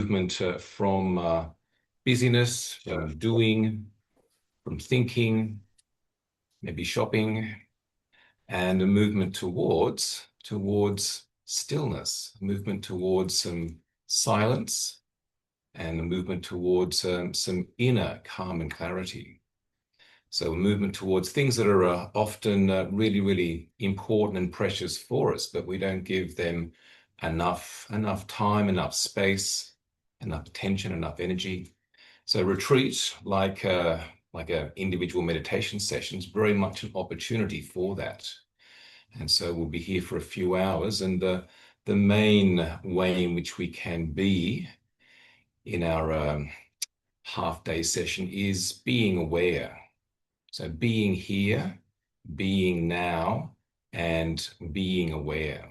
movement from busyness, from doing, from thinking, maybe shopping, and a movement towards stillness, a movement towards some silence, and a movement towards some inner calm and clarity. So a movement towards things that are often really, really important and precious for us, but we don't give them enough time, enough space, enough attention, enough energy. So retreat, like a individual meditation session, is very much an opportunity for that. And so we'll be here for a few hours, and the main way in which we can be in our half-day session is being aware. So being here, being now, and being aware.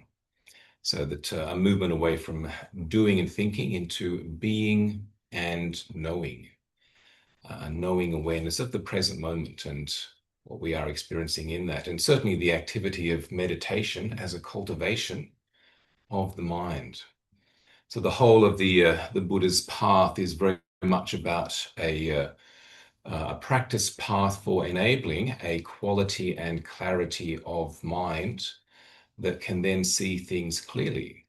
So that a movement away from doing and thinking into being and knowing. Knowing awareness of the present moment and what we are experiencing in that. And certainly the activity of meditation as a cultivation of the mind. So the whole of the Buddha's path is very much about a practice path for enabling a quality and clarity of mind that can then see things clearly.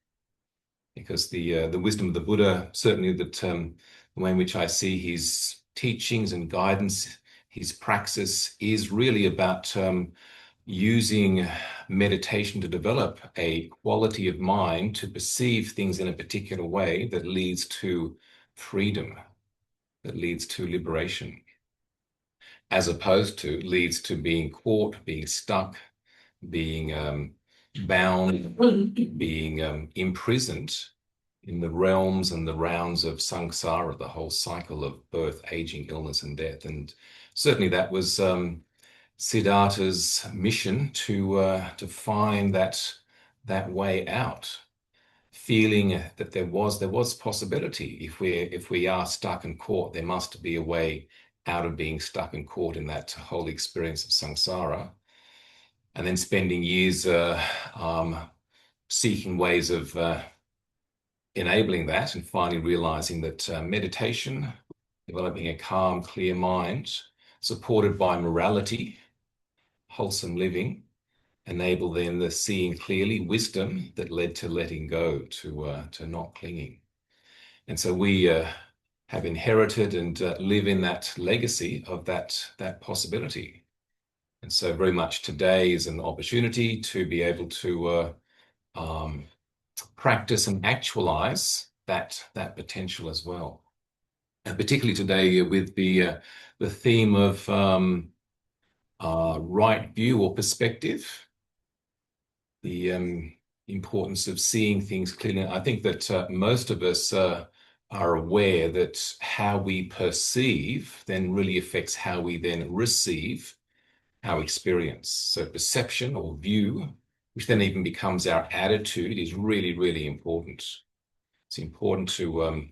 Because the wisdom of the Buddha, certainly the way in which I see his teachings and guidance, his praxis, is really about using meditation to develop a quality of mind to perceive things in a particular way that leads to freedom, that leads to liberation, as opposed to leads to being caught, being stuck, being bound, being imprisoned in the realms and the rounds of samsara, the whole cycle of birth, aging, illness, and death. And certainly that was Siddhartha's mission to find that way out, feeling that there was possibility. If we are stuck and caught, there must be a way out of being stuck and caught in that whole experience of samsara. And then spending years seeking ways of enabling that, and finally realizing that meditation, developing a calm, clear mind, supported by morality, wholesome living, enable then the seeing clearly, wisdom that led to letting go, to not clinging. And so we have inherited and live in that legacy of that possibility. And so very much today is an opportunity to be able to practice and actualize that potential as well. And particularly today with the theme of right view or perspective, the importance of seeing things clearly. I think that most of us are aware that how we perceive then really affects how we then receive our experience. So perception or view, which then even becomes our attitude, is really, really important. It's important to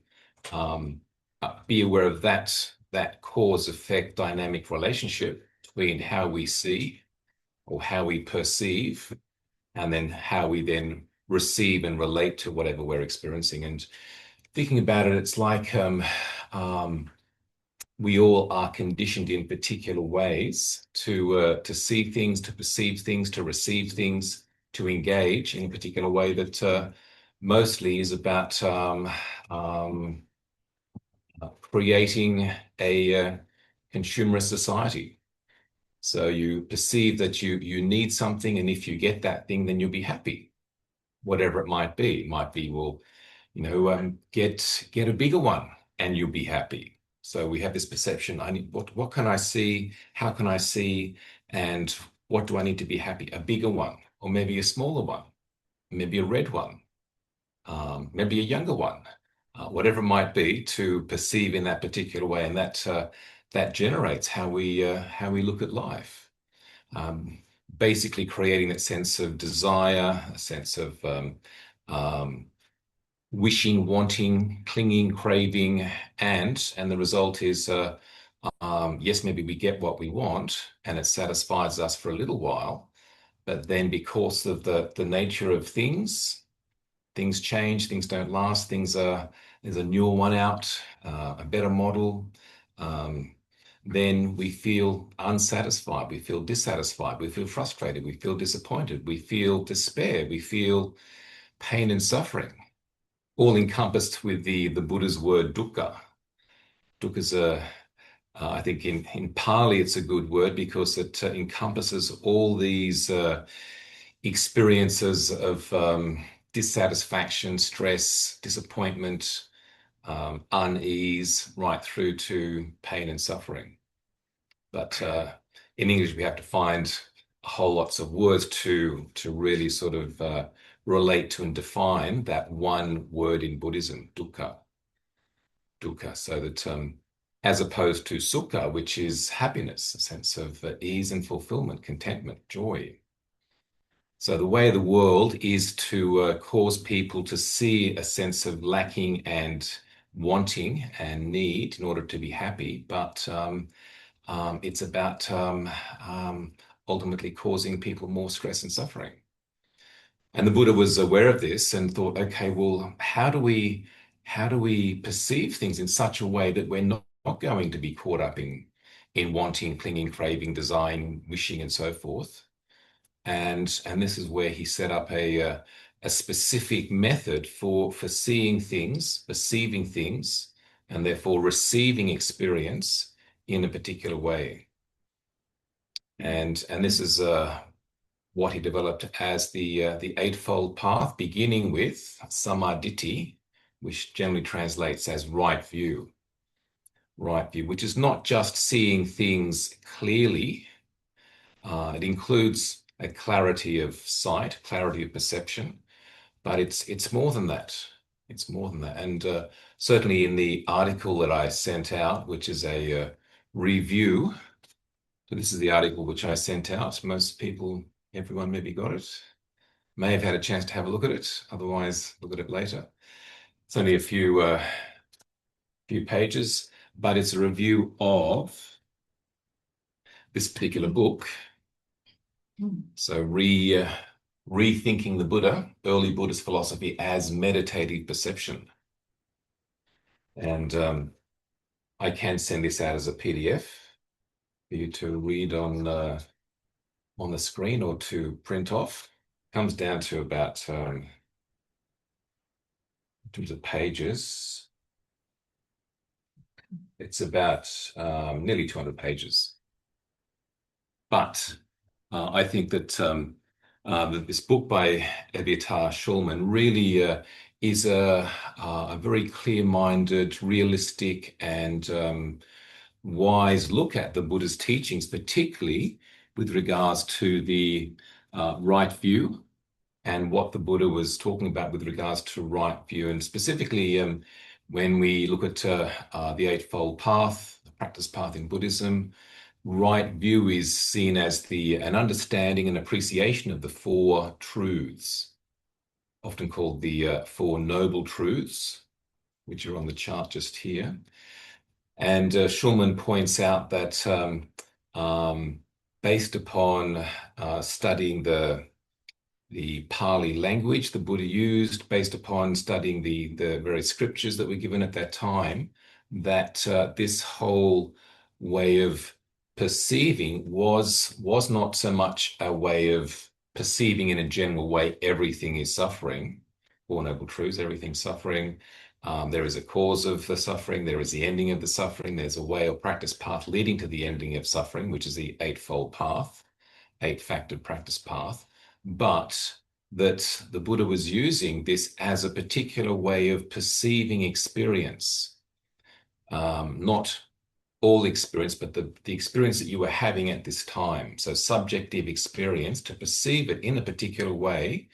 be aware of that cause-effect dynamic relationship between how we see or how we perceive, and then how we then receive and relate to whatever we're experiencing. And thinking about it, it's like we all are conditioned in particular ways to see things, to perceive things, to receive things, to engage in a particular way that mostly is about creating a consumerist society. So you perceive that you need something, and if you get that thing, then you'll be happy, whatever it might be. It might be, well, get a bigger one and you'll be happy. So we have this perception, I need, what can I see? How can I see? And what do I need to be happy? A bigger one, or maybe a smaller one, maybe a red one, maybe a younger one, whatever it might be, to perceive in that particular way. And that generates how we look at life. Basically creating that sense of desire, a sense of wishing, wanting, clinging, craving, and the result is, yes, maybe we get what we want and it satisfies us for a little while, but then because of the nature of things change, things don't last, things are there's a newer one out, a better model, then we feel unsatisfied, we feel dissatisfied, we feel frustrated, we feel disappointed, we feel despair, we feel pain and suffering, all encompassed with the Buddha's word dukkha. Dukkha is I think in Pali it's a good word because it encompasses all these experiences of dissatisfaction, stress, disappointment, unease, right through to pain and suffering. But in English, we have to find a whole lots of words to really sort of relate to and define that one word in Buddhism, dukkha. Dukkha, so that as opposed to sukha, which is happiness, a sense of ease and fulfillment, contentment, joy. So the way of the world is to cause people to see a sense of lacking and wanting and need in order to be happy, but it's about ultimately causing people more stress and suffering. And the Buddha was aware of this and thought, okay, well, how do we perceive things in such a way that we're not going to be caught up in wanting, clinging, craving, desiring, wishing, and so forth. And this is where he set up a specific method for seeing things, perceiving things, and therefore receiving experience in a particular way. And this is what he developed as the Eightfold Path, beginning with Samaditi, which generally translates as right view. Right view, which is not just seeing things clearly. It includes a clarity of sight, clarity of perception, but it's more than that. It's more than that. And certainly in the article that I sent out, which is a review. So this is the article which I sent out. Most people, everyone maybe got it, may have had a chance to have a look at it. Otherwise, look at it later. It's only a few pages, but it's a review of this particular book. So rethinking the Buddha, early Buddhist philosophy as meditative perception. And I can send this out as a PDF for you to read on the screen or to print off. Comes down to about, in terms of pages, it's about nearly 200 pages. But I think that this book by Eviatar Schulman really is a very clear-minded, realistic, and wise look at the Buddha's teachings, particularly with regards to the right view and what the Buddha was talking about with regards to right view. And specifically, when we look at the Eightfold Path, the practice path in Buddhism, right view is seen as an understanding and appreciation of the Four Truths, often called the Four Noble Truths, which are on the chart just here. And Schulman points out that based upon studying the Pali language the Buddha used, based upon studying the various scriptures that were given at that time, that this whole way of perceiving was not so much a way of perceiving in a general way everything is suffering, Four Noble Truths, everything's suffering. There is a cause of the suffering, there is the ending of the suffering, there's a way or practice path leading to the ending of suffering, which is the Eightfold Path, eight-factored practice path, but that the Buddha was using this as a particular way of perceiving experience, not all experience, but the experience that you were having at this time. So subjective experience, to perceive it in a particular way,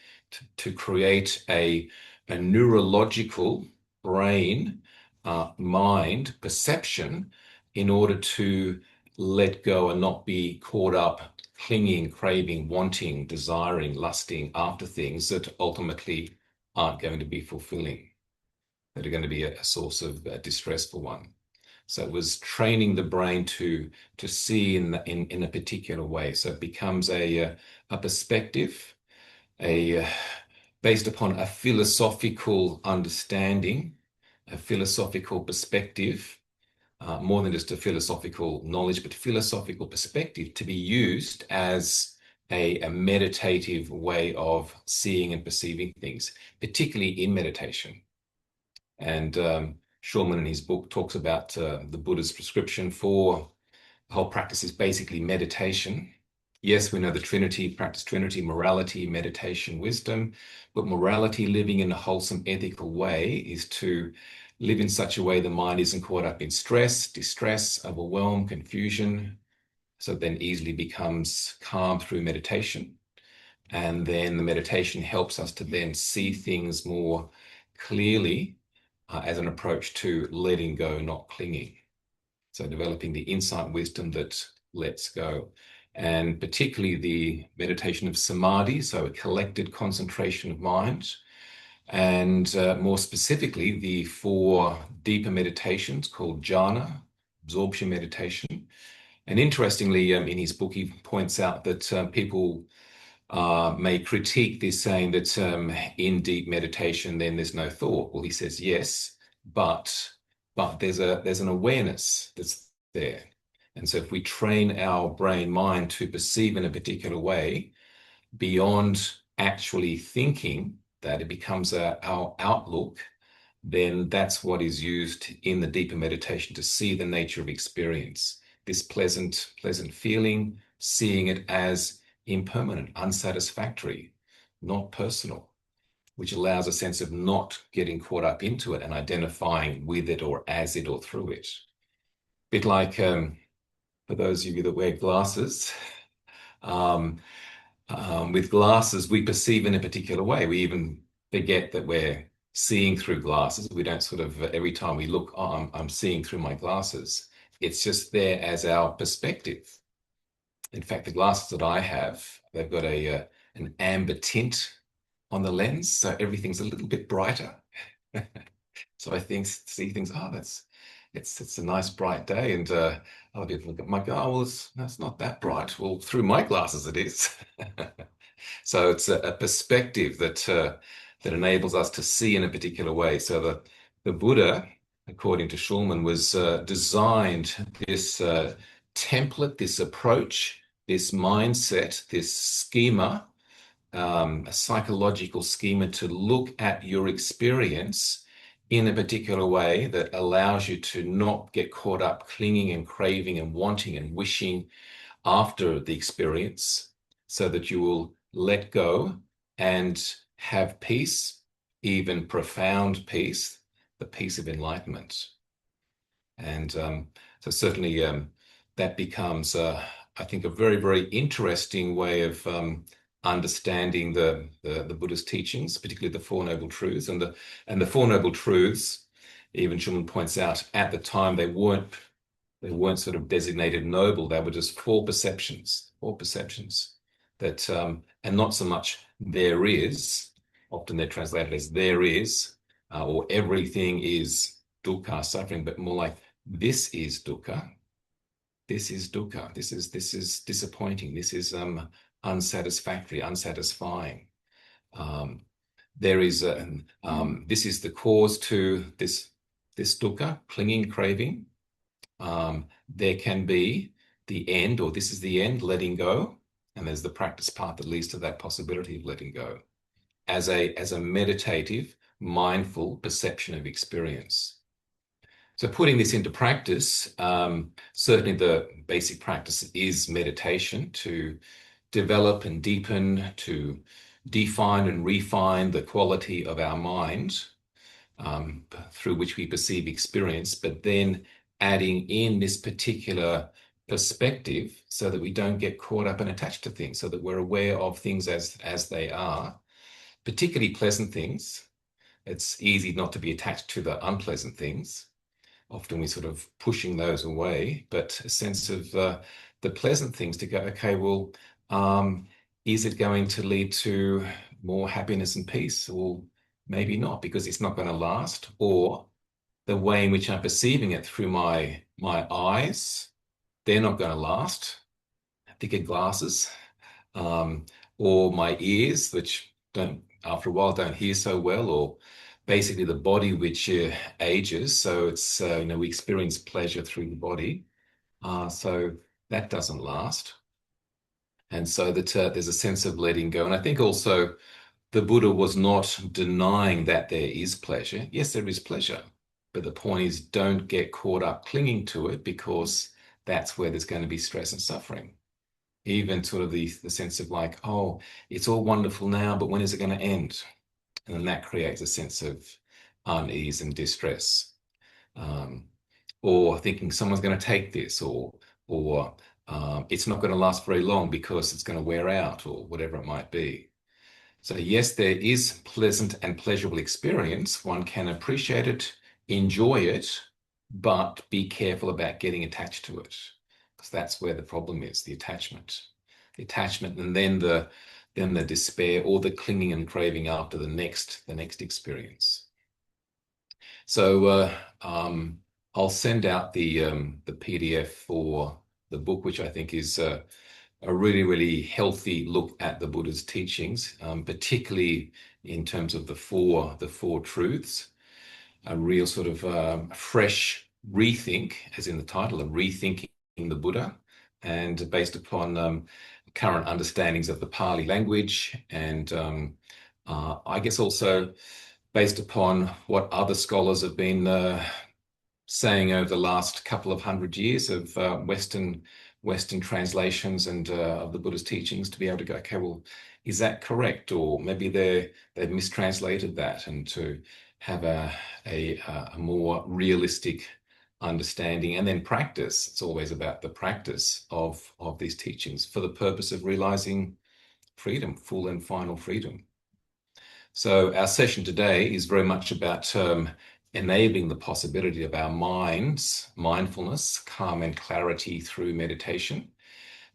to create a neurological brain, mind perception in order to let go and not be caught up clinging, craving, wanting, desiring, lusting after things that ultimately aren't going to be fulfilling, that are going to be a source of distress for one. So it was training the brain to see in a particular way. So it becomes a perspective, based upon a philosophical understanding a philosophical perspective, more than just a philosophical knowledge, but philosophical perspective to be used as a meditative way of seeing and perceiving things, particularly in meditation. And Shulman in his book talks about the Buddha's prescription for the whole practice is basically meditation. Yes, we know the Trinity, practice Trinity, morality, meditation, wisdom, but morality, living in a wholesome, ethical way, is to live in such a way the mind isn't caught up in stress, distress, overwhelm, confusion, so it then easily becomes calm through meditation. And then the meditation helps us to then see things more clearly as an approach to letting go, not clinging. So developing the insight wisdom that lets go. And particularly the meditation of samadhi, so a collected concentration of mind. And more specifically, the 4 deeper meditations called jhana, absorption meditation. And interestingly, in his book, he points out that people may critique this, saying that in deep meditation, then there's no thought. Well, he says yes, but there's an awareness that's there. And so if we train our brain mind to perceive in a particular way, beyond actually thinking that it becomes our outlook, then that's what is used in the deeper meditation to see the nature of experience. This pleasant feeling, seeing it as impermanent, unsatisfactory, not personal, which allows a sense of not getting caught up into it and identifying with it or as it or through it. A bit like, for those of you that wear glasses, with glasses, we perceive in a particular way. We even forget that we're seeing through glasses. We don't sort of, every time we look, oh, I'm seeing through my glasses. It's just there as our perspective. In fact, the glasses that I have, they've got an amber tint on the lens, so everything's a little bit brighter. So I see things, oh, it's a nice bright day, and other people look at my go, oh, well, that's not that bright. Well, through my glasses, it is. So it's a perspective that enables us to see in a particular way. So the Buddha, according to Shulman, was designed this template, this approach, this mindset, this schema, a psychological schema to look at your experience in a particular way that allows you to not get caught up clinging and craving and wanting and wishing after the experience, so that you will let go and have peace, even profound peace, the peace of enlightenment. And so certainly that becomes, I think, a very, very interesting way of understanding the Buddha's teachings, particularly the Four Noble Truths. And the Four Noble Truths, even Shulman points out, at the time they weren't sort of designated noble. They were just four perceptions that, and not so much there is. Often they're translated as there is, or everything is dukkha, suffering, but more like this is dukkha. This is dukkha. This is disappointing. This is unsatisfactory, unsatisfying. There is this is the cause to this dukkha, clinging, craving. There can be the end, or this is the end, letting go, and there's the practice path that leads to that possibility of letting go, as a meditative, mindful perception of experience. So putting this into practice, certainly the basic practice is meditation, to develop and deepen, to define and refine the quality of our mind through which we perceive experience, but then adding in this particular perspective so that we don't get caught up and attached to things, so that we're aware of things as they are, particularly pleasant things. It's easy not to be attached to the unpleasant things. Often we're sort of pushing those away, but a sense of the pleasant things to go, okay, well, is it going to lead to more happiness and peace? Or maybe not, because it's not going to last. Or the way in which I'm perceiving it through my eyes, they're not going to last. Thicker glasses. Or my ears, which after a while don't hear so well, or basically the body which ages. So it's, we experience pleasure through the body. So that doesn't last. And so that there's a sense of letting go. And I think also the Buddha was not denying that there is pleasure. Yes, there is pleasure. But the point is, don't get caught up clinging to it, because that's where there's going to be stress and suffering. Even sort of the sense of like, oh, it's all wonderful now, but when is it going to end? And then that creates a sense of unease and distress. Um, or thinking someone's going to take this, or it's not going to last very long because it's going to wear out, or whatever it might be. So yes, there is pleasant and pleasurable experience. One can appreciate it, enjoy it, but be careful about getting attached to it, because that's where the problem is, the attachment. The attachment, and then the despair, or the clinging and craving after the next experience. So I'll send out the PDF for the book, which I think is a really, really healthy look at the Buddha's teachings, particularly in terms of the four truths. A real sort of fresh rethink, as in the title, of rethinking the Buddha, and based upon current understandings of the Pali language, and I guess also based upon what other scholars have been saying over the last couple of hundred years of Western translations and of the Buddha's teachings, to be able to go, okay, well, is that correct? Or maybe they've mistranslated that, and to have a more realistic understanding, and then practice. It's always about the practice of these teachings for the purpose of realizing freedom, full and final freedom. So our session today is very much about enabling the possibility of our minds, mindfulness, calm and clarity through meditation,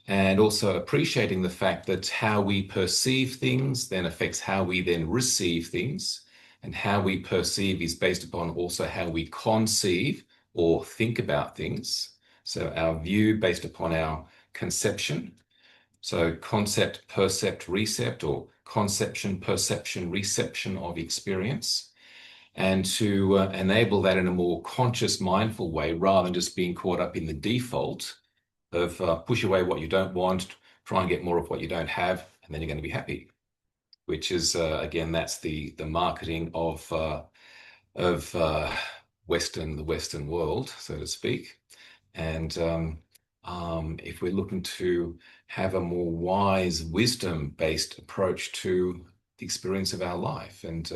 and also appreciating the fact that how we perceive things then affects how we then receive things, and how we perceive is based upon also how we conceive or think about things. So our view based upon our conception. So concept, percept, recept, or conception, perception, reception of experience. And to enable that in a more conscious, mindful way, rather than just being caught up in the default of push away what you don't want, try and get more of what you don't have, and then you're going to be happy. Which is, again, that's the marketing of the Western world, so to speak. And if we're looking to have a more wise, wisdom-based approach to the experience of our life, and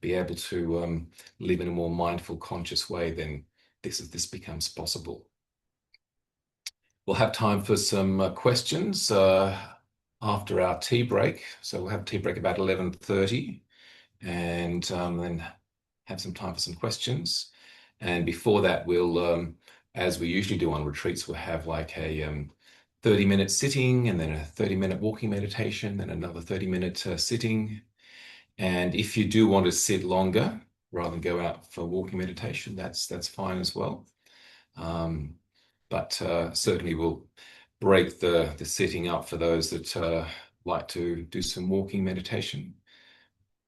be able to live in a more mindful, conscious way, then this becomes possible. We'll have time for some questions after our tea break. So we'll have a tea break about 11:30, and then have some time for some questions. And before that, we'll, as we usually do on retreats, we'll have like a 30-minute sitting, and then a 30-minute walking meditation, then another 30-minute sitting. And if you do want to sit longer rather than go out for walking meditation, that's fine as well. But certainly we'll break the sitting up for those that like to do some walking meditation.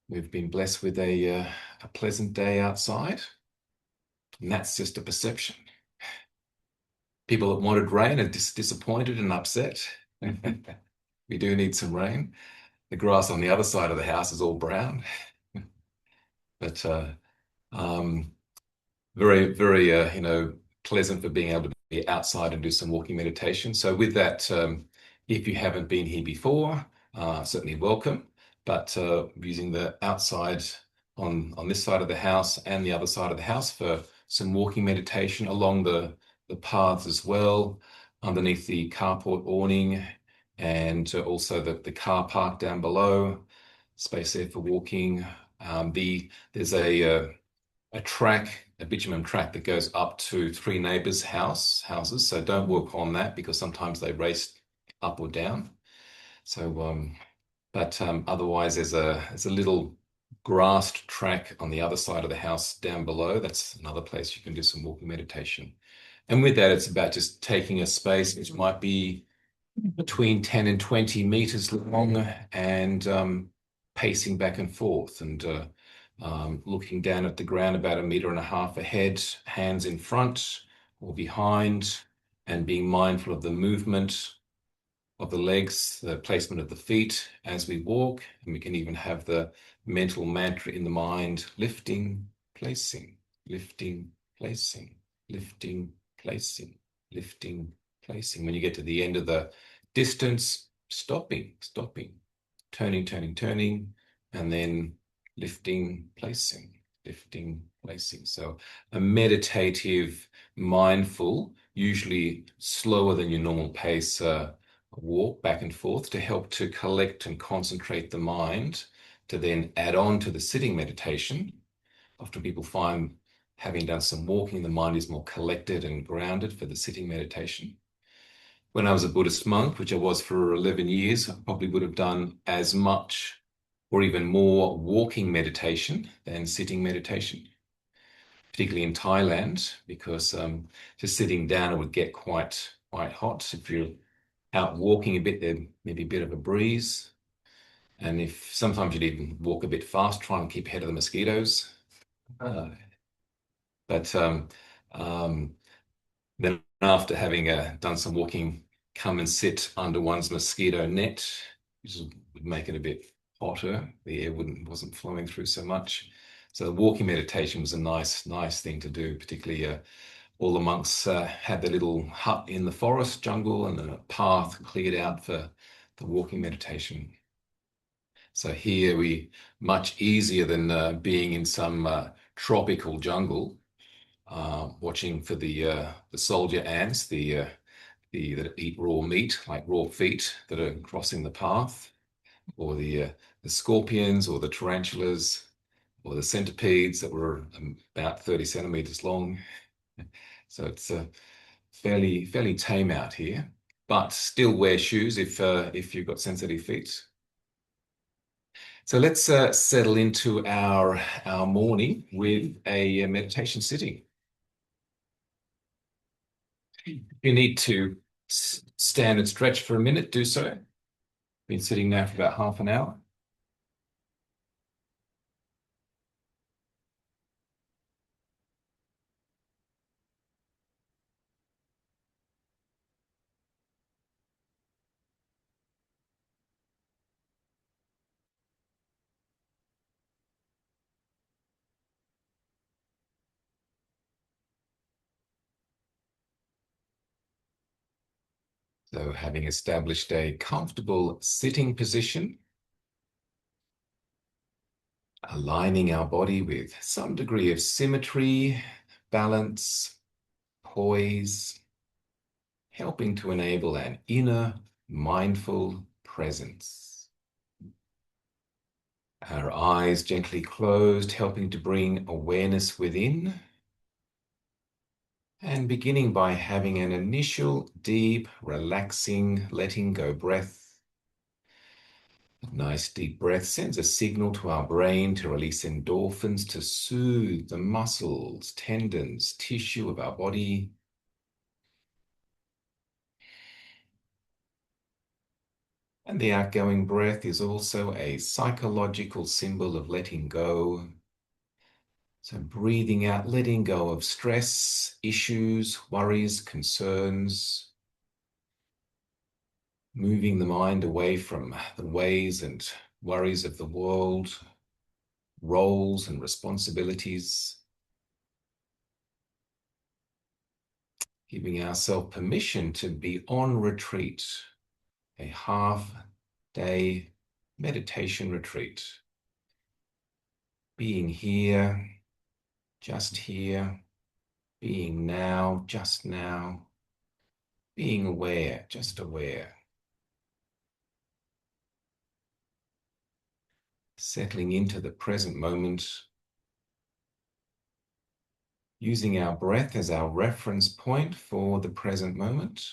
We've been blessed with a pleasant day outside, and that's just a perception. People that wanted rain are disappointed and upset. We do need some rain. The grass on the other side of the house is all brown. But very, very, pleasant for being able to be outside and do some walking meditation. So with that, if you haven't been here before, certainly welcome. But using the outside on this side of the house and the other side of the house for some walking meditation along the paths as well, underneath the carport awning, and also the car park down below, space there for walking. There's a track, a bitumen track that goes up to 3 neighbors' houses. So don't walk on that, because sometimes they race up or down. So, but otherwise there's a little grassed track on the other side of the house down below. That's another place you can do some walking meditation. And with that, it's about just taking a space which might be between 10 and 20 meters long, and pacing back and forth, and looking down at the ground about 1.5 meters ahead, hands in front or behind, and being mindful of the movement of the legs, the placement of the feet as we walk. And we can even have the mental mantra in the mind: lifting, placing, lifting, placing, lifting, placing, lifting, placing. When you get to the end of the distance, stopping, stopping, turning, turning, turning, and then lifting, placing, lifting, placing. So a meditative, mindful, usually slower than your normal pace, walk back and forth to help to collect and concentrate the mind, to then add on to the sitting meditation. Often people find, having done some walking, the mind is more collected and grounded for the sitting meditation. When I was a Buddhist monk, which I was for 11 years, I probably would have done as much or even more walking meditation than sitting meditation, particularly in Thailand, because just sitting down it would get quite hot. If you're out walking a bit, there may be a bit of a breeze. And if sometimes you'd even walk a bit fast, try and keep ahead of the mosquitoes. Uh, but then after having done some walking, come and sit under one's mosquito net, which would make it a bit hotter. The air wasn't flowing through so much. So walking meditation was a nice thing to do, particularly all the monks had their little hut in the forest jungle and a path cleared out for the walking meditation. So here we, much easier than being in some tropical jungle, watching for the soldier ants, that eat raw meat, like raw feet that are crossing the path, or the scorpions, or the tarantulas, or the centipedes that were about 30 centimeters long. So it's fairly tame out here, but still wear shoes if you've got sensitive feet. So let's settle into our morning with a meditation sitting. If you need to stand and stretch for a minute, do so. Been sitting now for about half an hour. So having established a comfortable sitting position, aligning our body with some degree of symmetry, balance, poise, helping to enable an inner mindful presence. Our eyes gently closed, helping to bring awareness within. And beginning by having an initial deep, relaxing, letting go breath. A nice deep breath sends a signal to our brain to release endorphins to soothe the muscles, tendons, tissue of our body. And the outgoing breath is also a psychological symbol of letting go. So breathing out, letting go of stress, issues, worries, concerns. Moving the mind away from the ways and worries of the world, roles and responsibilities. Giving ourselves permission to be on retreat, a half-day meditation retreat. Being here, just here, being now, just now, being aware, just aware. Settling into the present moment, using our breath as our reference point for the present moment,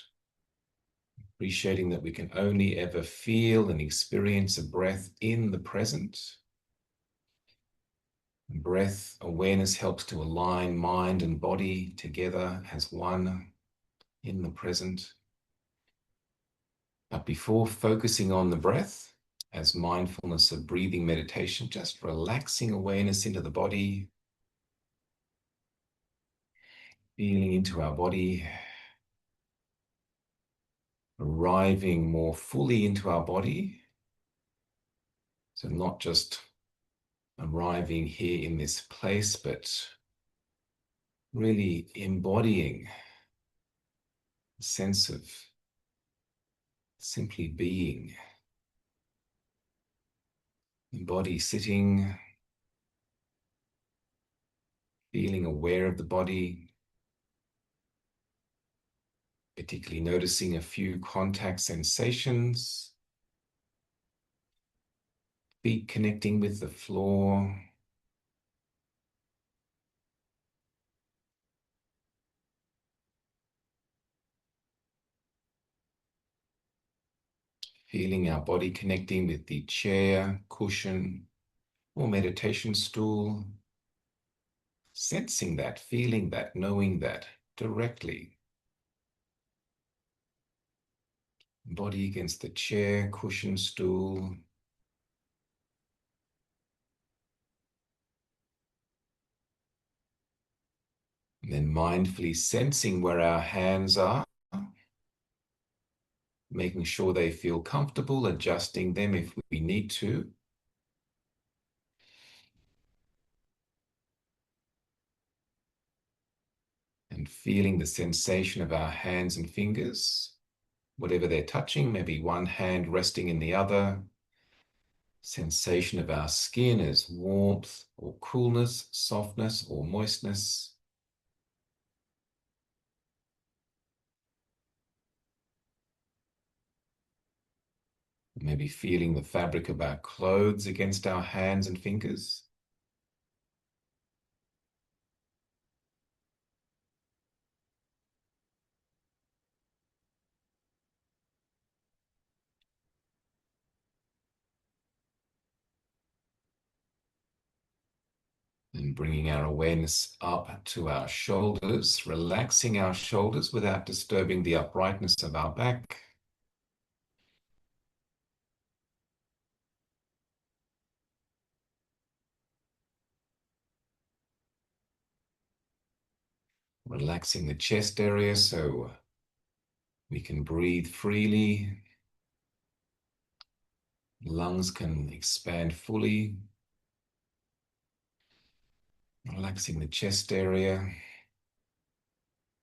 appreciating that we can only ever feel and experience a breath in the present. Breath awareness helps to align mind and body together as one in the present. But before focusing on the breath, as mindfulness of breathing meditation, just relaxing awareness into the body, feeling into our body, arriving more fully into our body. So not just arriving here in this place, but really embodying a sense of simply being. The body sitting, feeling aware of the body, particularly noticing a few contact sensations, feet connecting with the floor, feeling our body connecting with the chair, cushion, or meditation stool, sensing that, feeling that, knowing that directly. Body against the chair, cushion, stool. And then mindfully sensing where our hands are, making sure they feel comfortable, adjusting them if we need to. And feeling the sensation of our hands and fingers, whatever they're touching, maybe one hand resting in the other. Sensation of our skin as warmth or coolness, softness or moistness. Maybe feeling the fabric of our clothes against our hands and fingers. And bringing our awareness up to our shoulders, relaxing our shoulders without disturbing the uprightness of our back. Relaxing the chest area so we can breathe freely. Lungs can expand fully. Relaxing the chest area.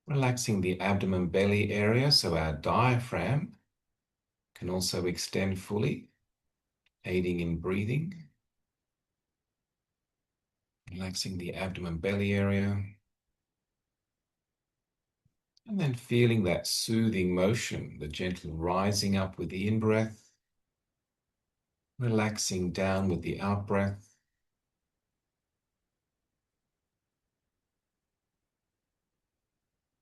Relaxing the abdomen belly area so our diaphragm can also extend fully, aiding in breathing. Relaxing the abdomen belly area. And then feeling that soothing motion, the gentle rising up with the in-breath, relaxing down with the out-breath.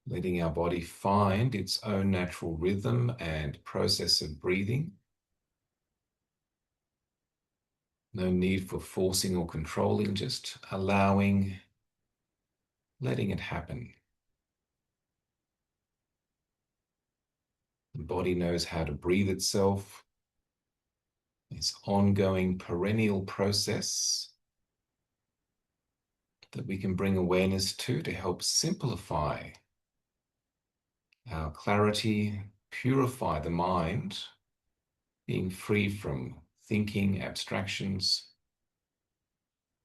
Letting our body find its own natural rhythm and process of breathing. No need for forcing or controlling, just allowing, letting it happen. The body knows how to breathe itself. This ongoing perennial process that we can bring awareness to help simplify our clarity, purify the mind, being free from thinking, abstractions,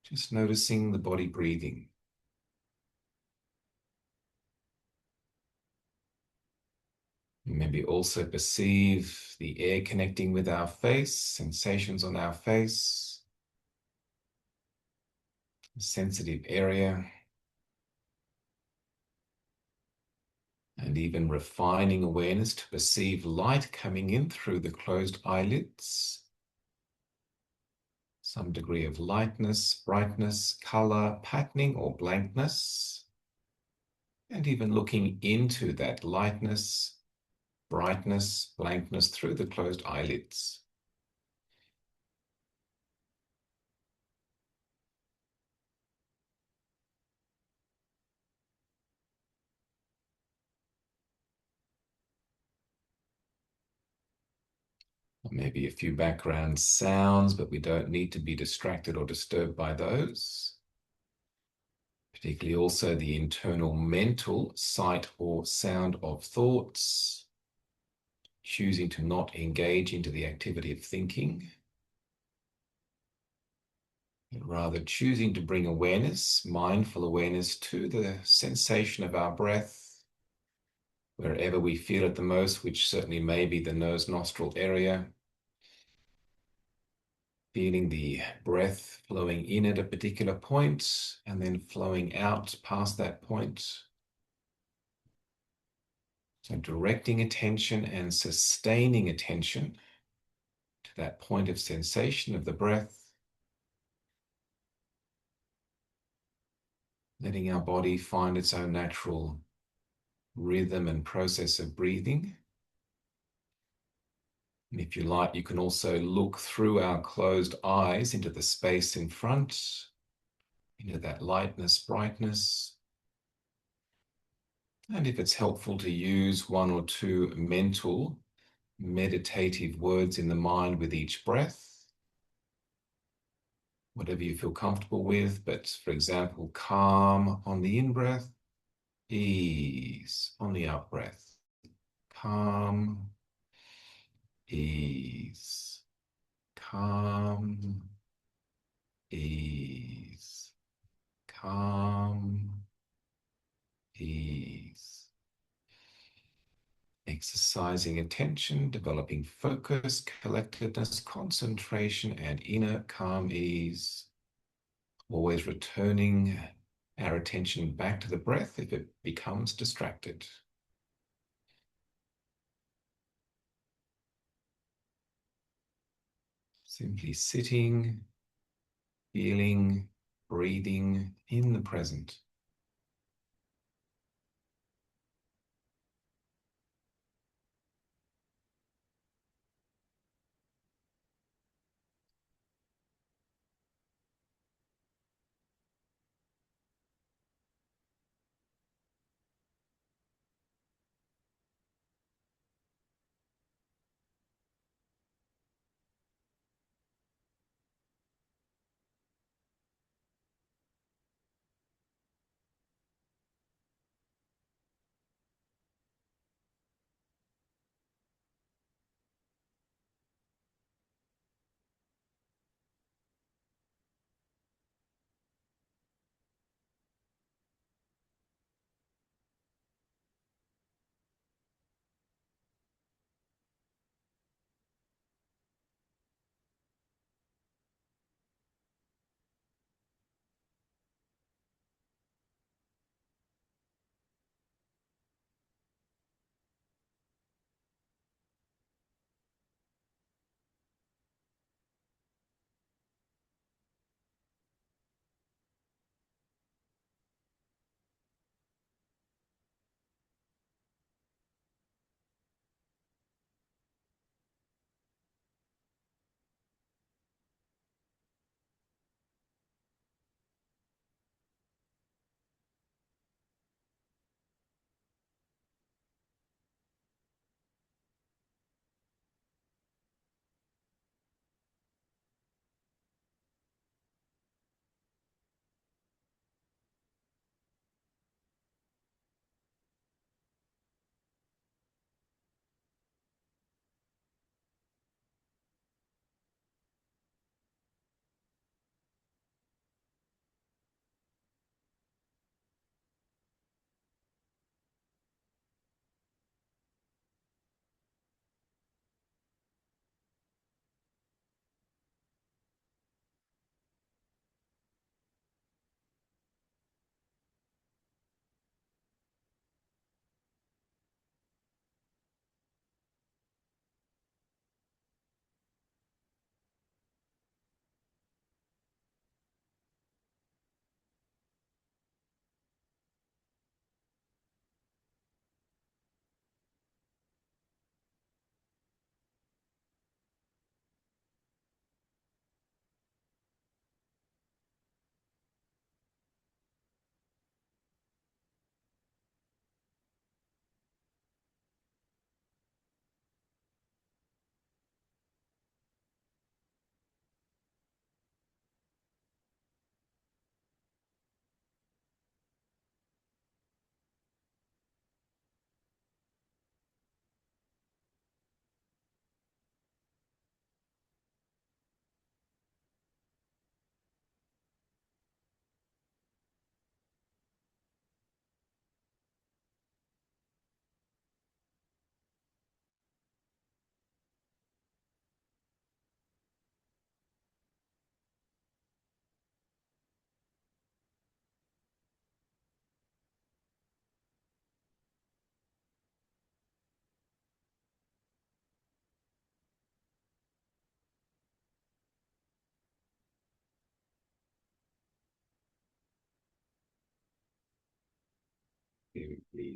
just noticing the body breathing. Maybe also perceive the air connecting with our face, sensations on our face, a sensitive area, and even refining awareness to perceive light coming in through the closed eyelids. Some degree of lightness, brightness, color, patterning, or blankness. And even looking into that lightness, brightness, blankness through the closed eyelids. Or maybe a few background sounds, but we don't need to be distracted or disturbed by those. Particularly also the internal mental sight or sound of thoughts, choosing to not engage into the activity of thinking, but rather choosing to bring awareness, mindful awareness, to the sensation of our breath, wherever we feel it the most, which certainly may be the nose nostril area. Feeling the breath flowing in at a particular point and then flowing out past that point. So directing attention and sustaining attention to that point of sensation of the breath. Letting our body find its own natural rhythm and process of breathing. And if you like, you can also look through our closed eyes into the space in front, into that lightness, brightness. And if it's helpful to use one or two mental, meditative words in the mind with each breath, whatever you feel comfortable with, but for example, calm on the in-breath, ease on the out-breath. Calm, ease, calm, ease, calm, ease. Exercising attention, developing focus, collectedness, concentration, and inner calm ease. Always returning our attention back to the breath if it becomes distracted. Simply sitting, feeling, breathing in the present.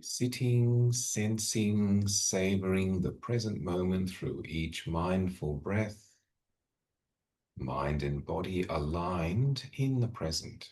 Sitting, sensing, savoring the present moment through each mindful breath, mind and body aligned in the present.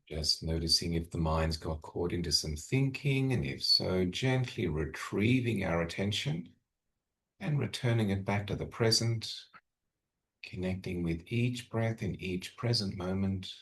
Just noticing if the mind's got caught into some thinking, and if so, gently retrieving our attention and returning it back to the present, connecting with each breath in each present moment.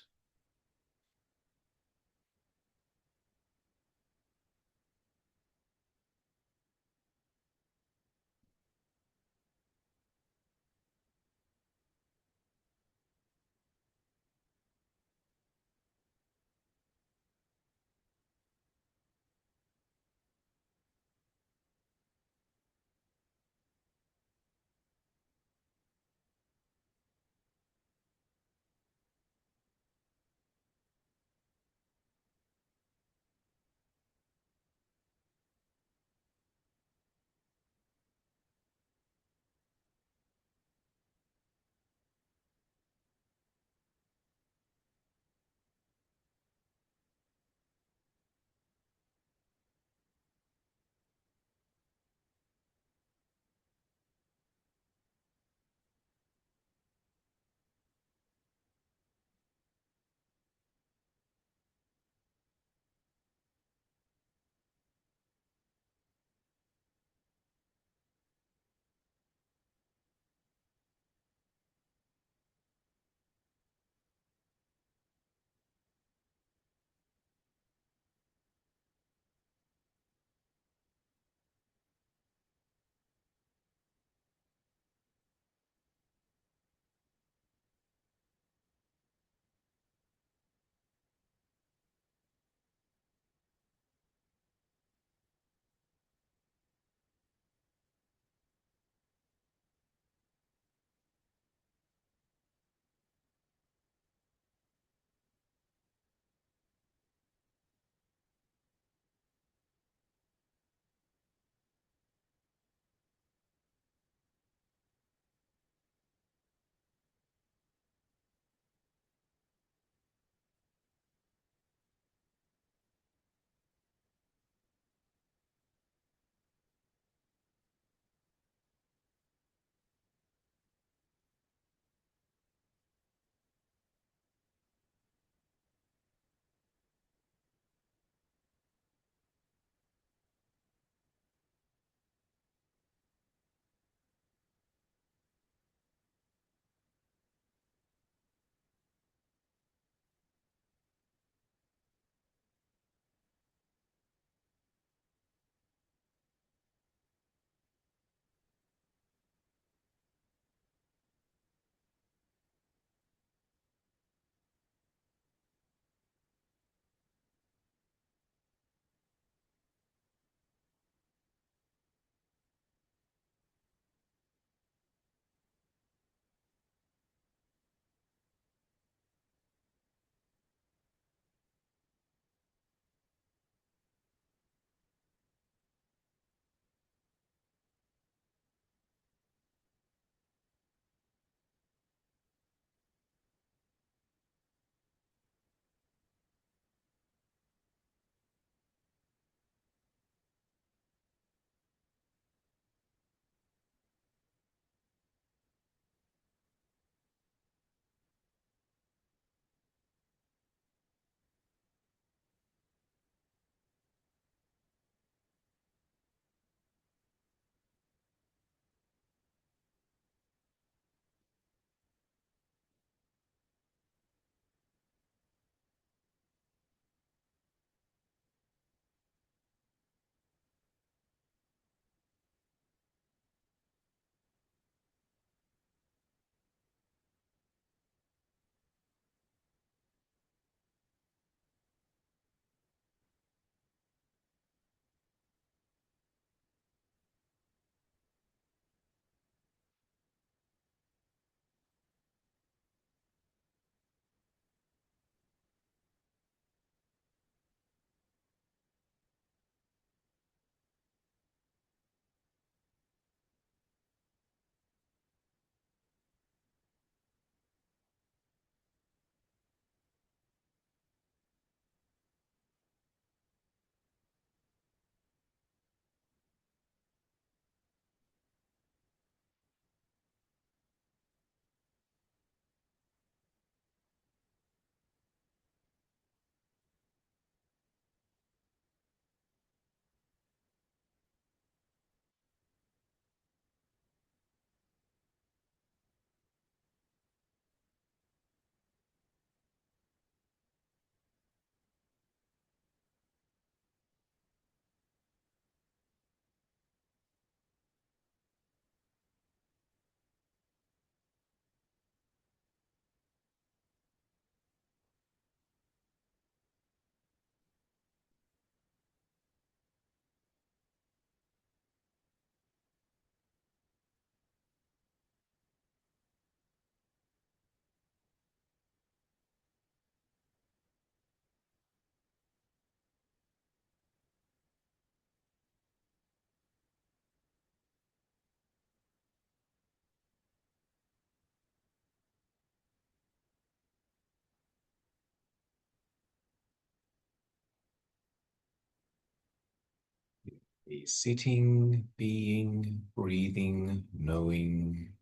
Be sitting, being, breathing, knowing,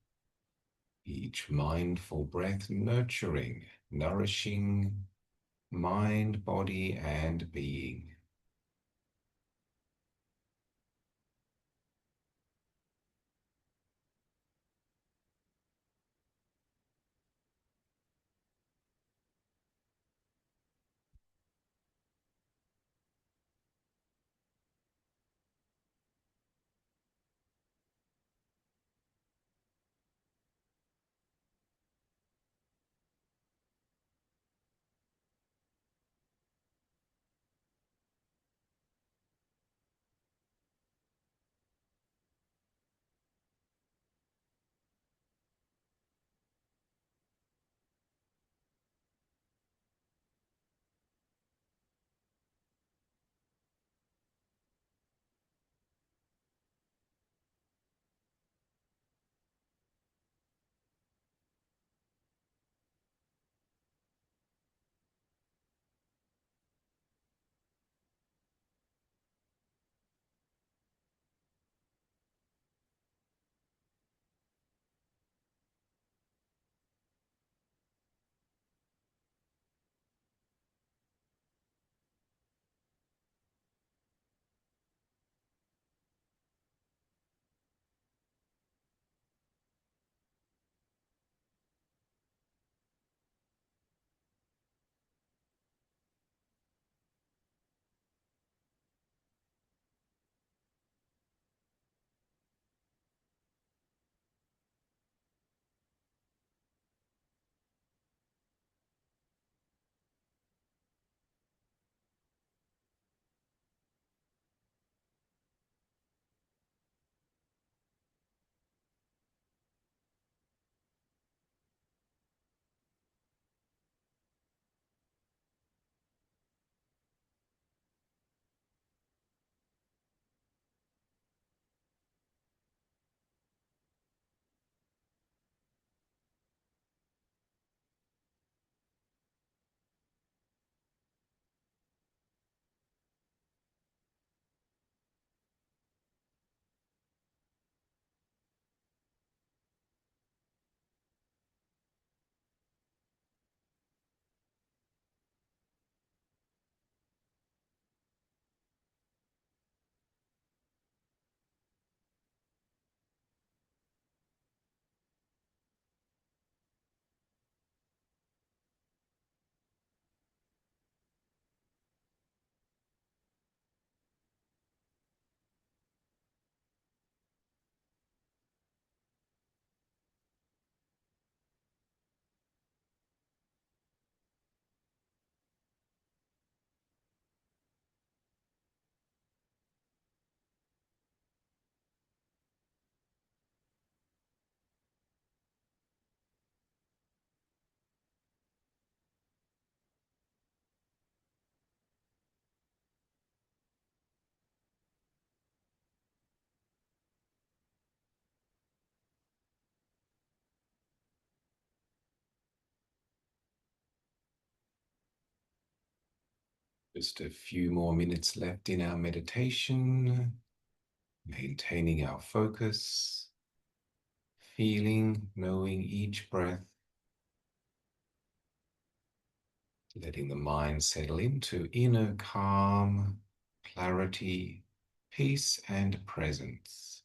each mindful breath nurturing, nourishing mind, body, and being. Just a few more minutes left in our meditation, maintaining our focus, feeling, knowing each breath, letting the mind settle into inner calm, clarity, peace, and presence.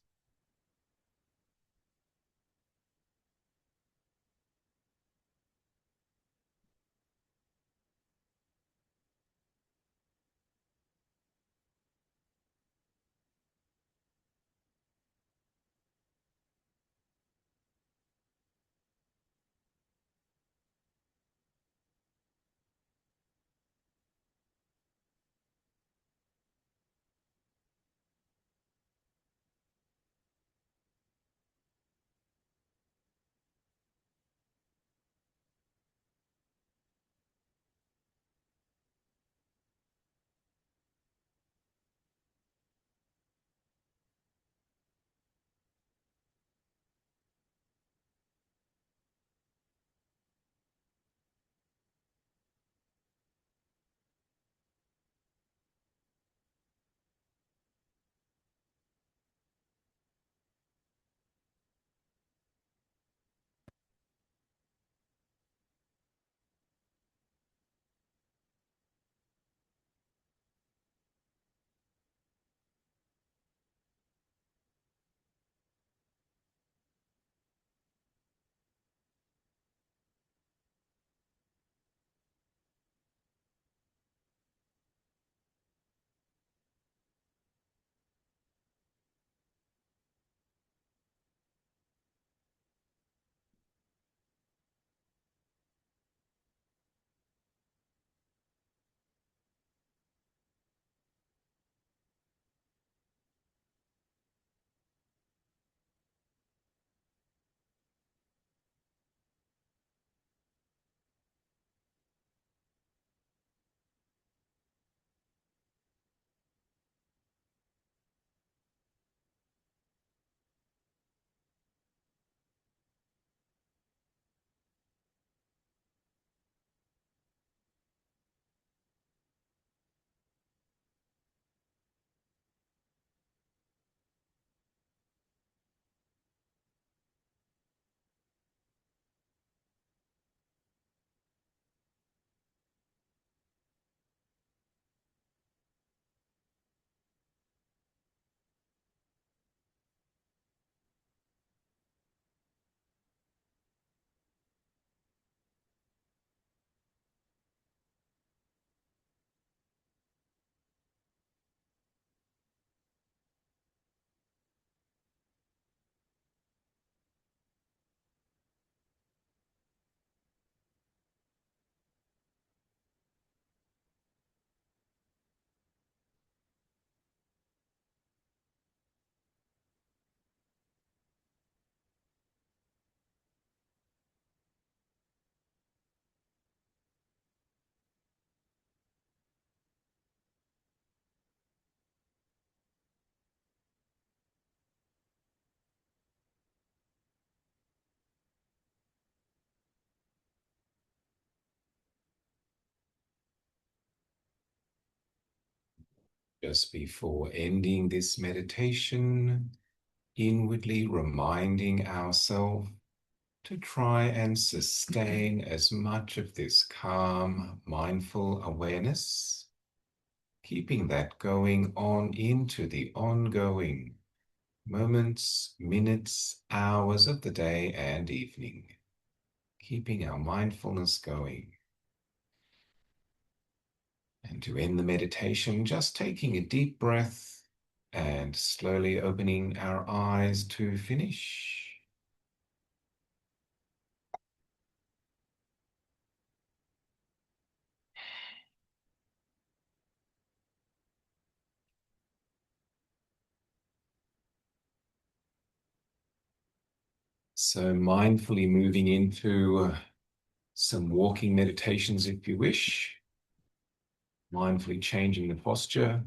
Just before ending this meditation, inwardly reminding ourselves to try and sustain as much of this calm, mindful awareness, keeping that going on into the ongoing moments, minutes, hours of the day and evening, keeping our mindfulness going. And to end the meditation, just taking a deep breath and slowly opening our eyes to finish. So mindfully moving into some walking meditations if you wish, mindfully changing the posture,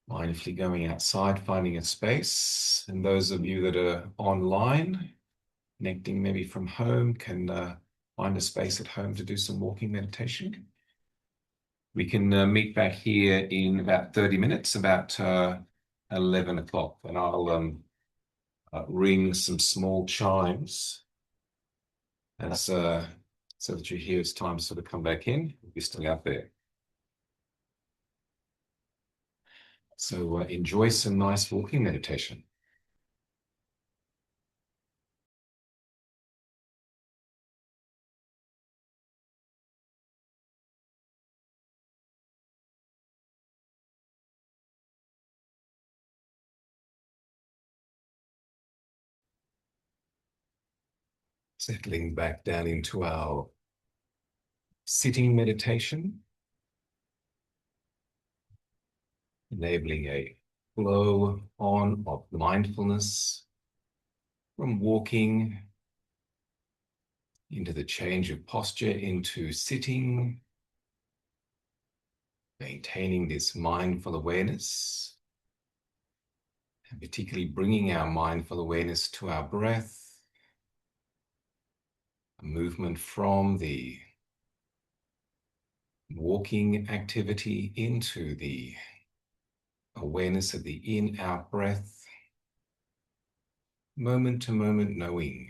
mindfully going outside, finding a space. And those of you that are online, connecting maybe from home, can find a space at home to do some walking meditation. We can meet back here in about 30 minutes, about 11 o'clock, and I'll ring some small chimes as, so that you hear it's time to sort of come back in. You're still out there. So enjoy some nice walking meditation. Settling back down into our sitting meditation, enabling a flow on of mindfulness from walking into the change of posture into sitting, maintaining this mindful awareness, and particularly bringing our mindful awareness to our breath, a movement from the walking activity into the awareness of the in-out breath, moment to moment knowing,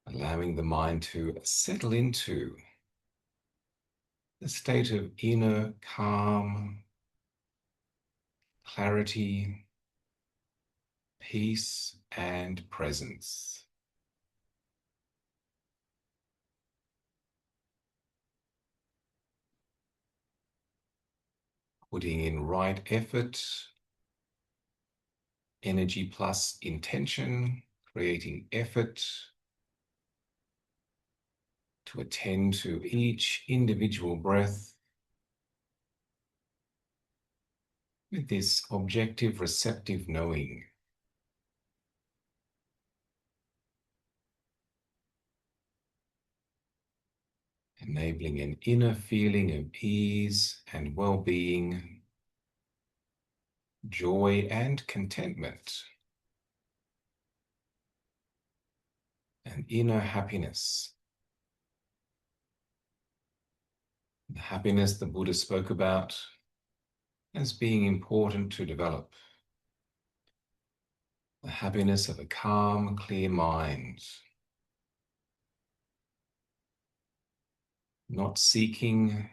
allowing the mind to settle into a state of inner calm, clarity, peace, and presence. Putting in right effort, energy plus intention, creating effort to attend to each individual breath with this objective, receptive knowing. Enabling an inner feeling of ease and well-being, joy and contentment, and inner happiness. The happiness the Buddha spoke about as being important to develop. The happiness of a calm, clear mind, not seeking,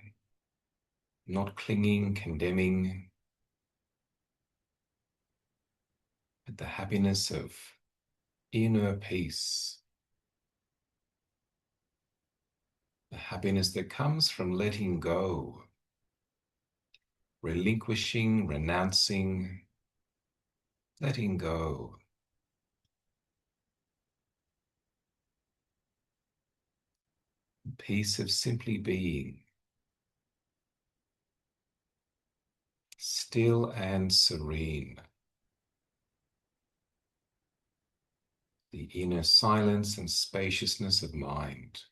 not clinging, condemning, but the happiness of inner peace, the happiness that comes from letting go, relinquishing, renouncing, letting go. Peace of simply being, still and serene. The inner silence and spaciousness of mind.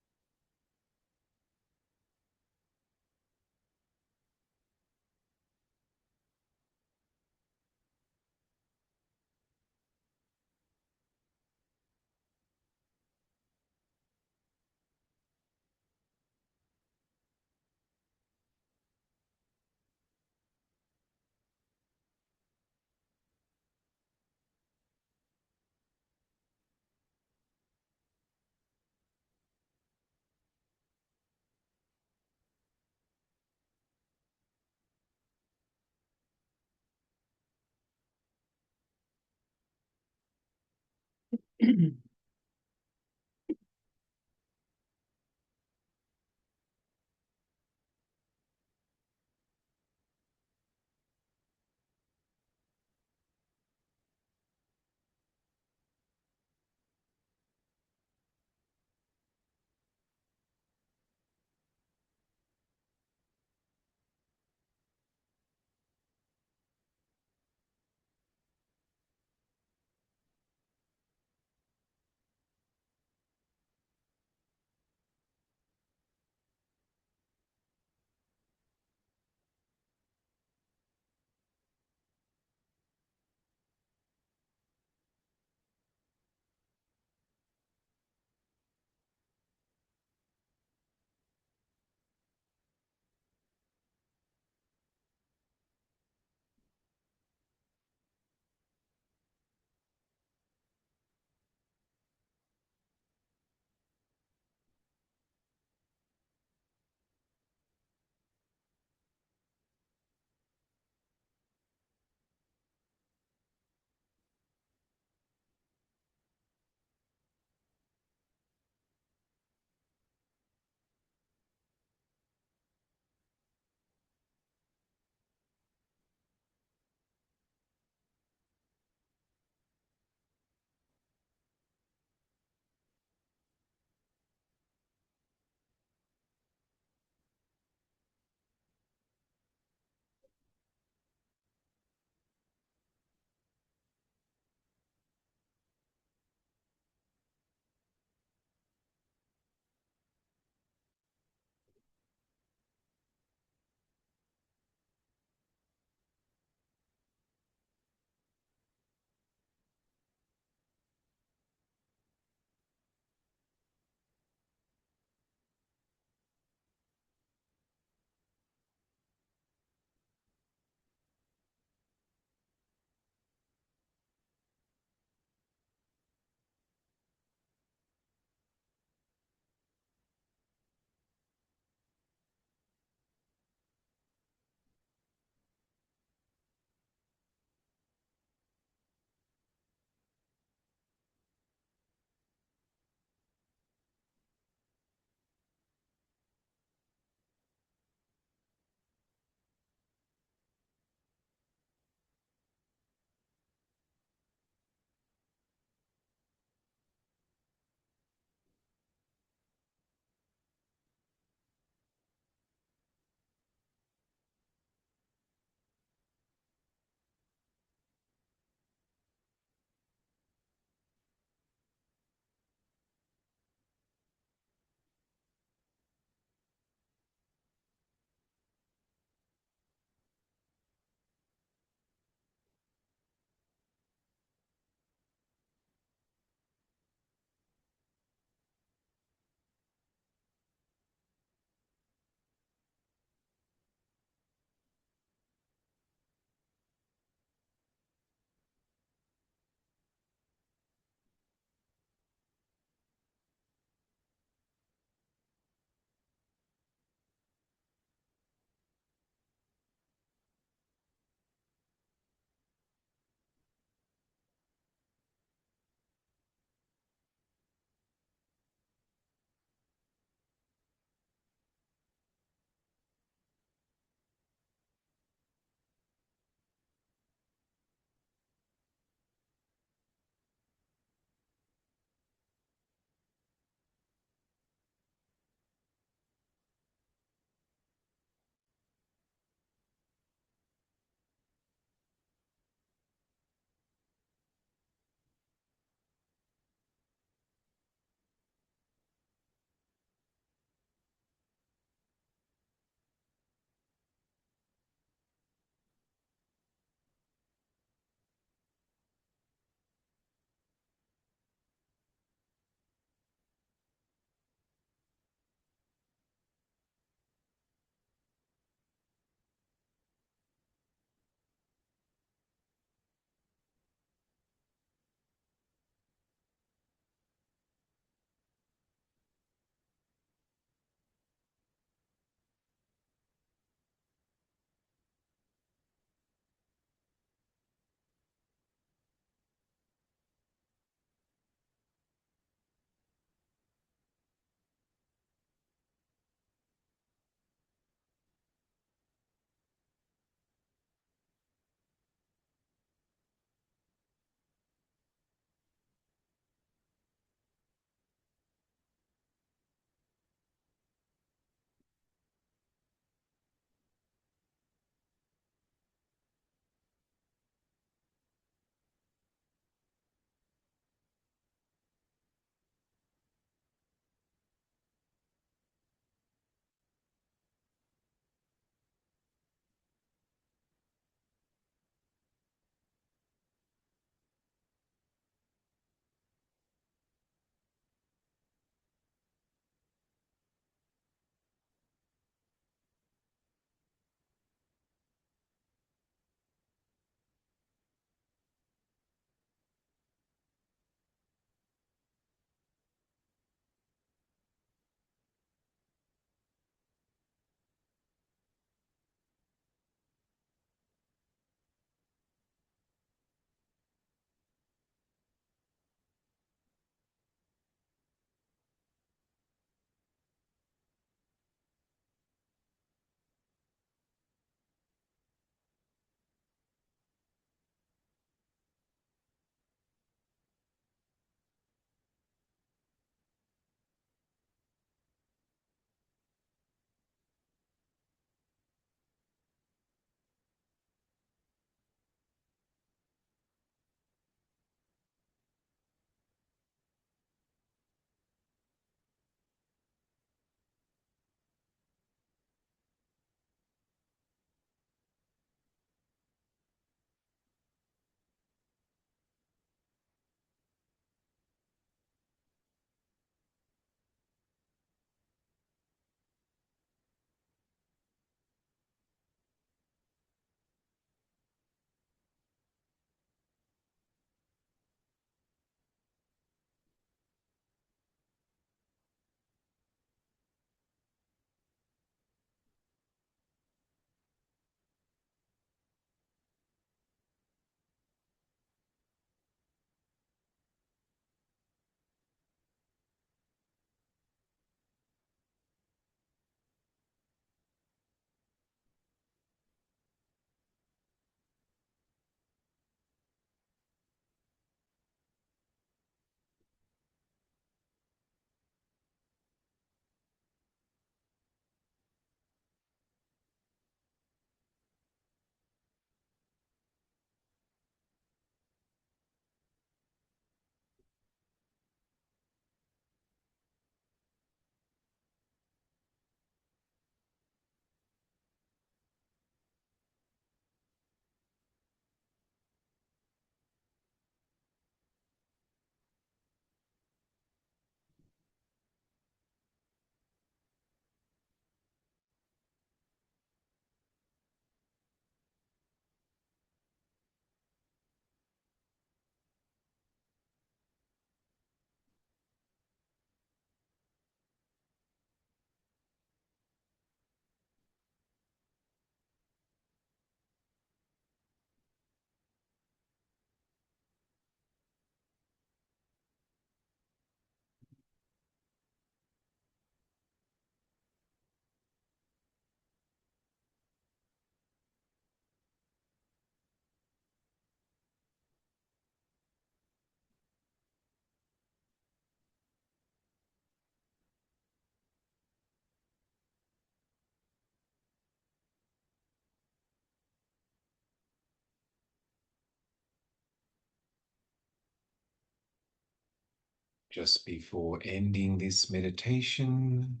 Just before ending this meditation,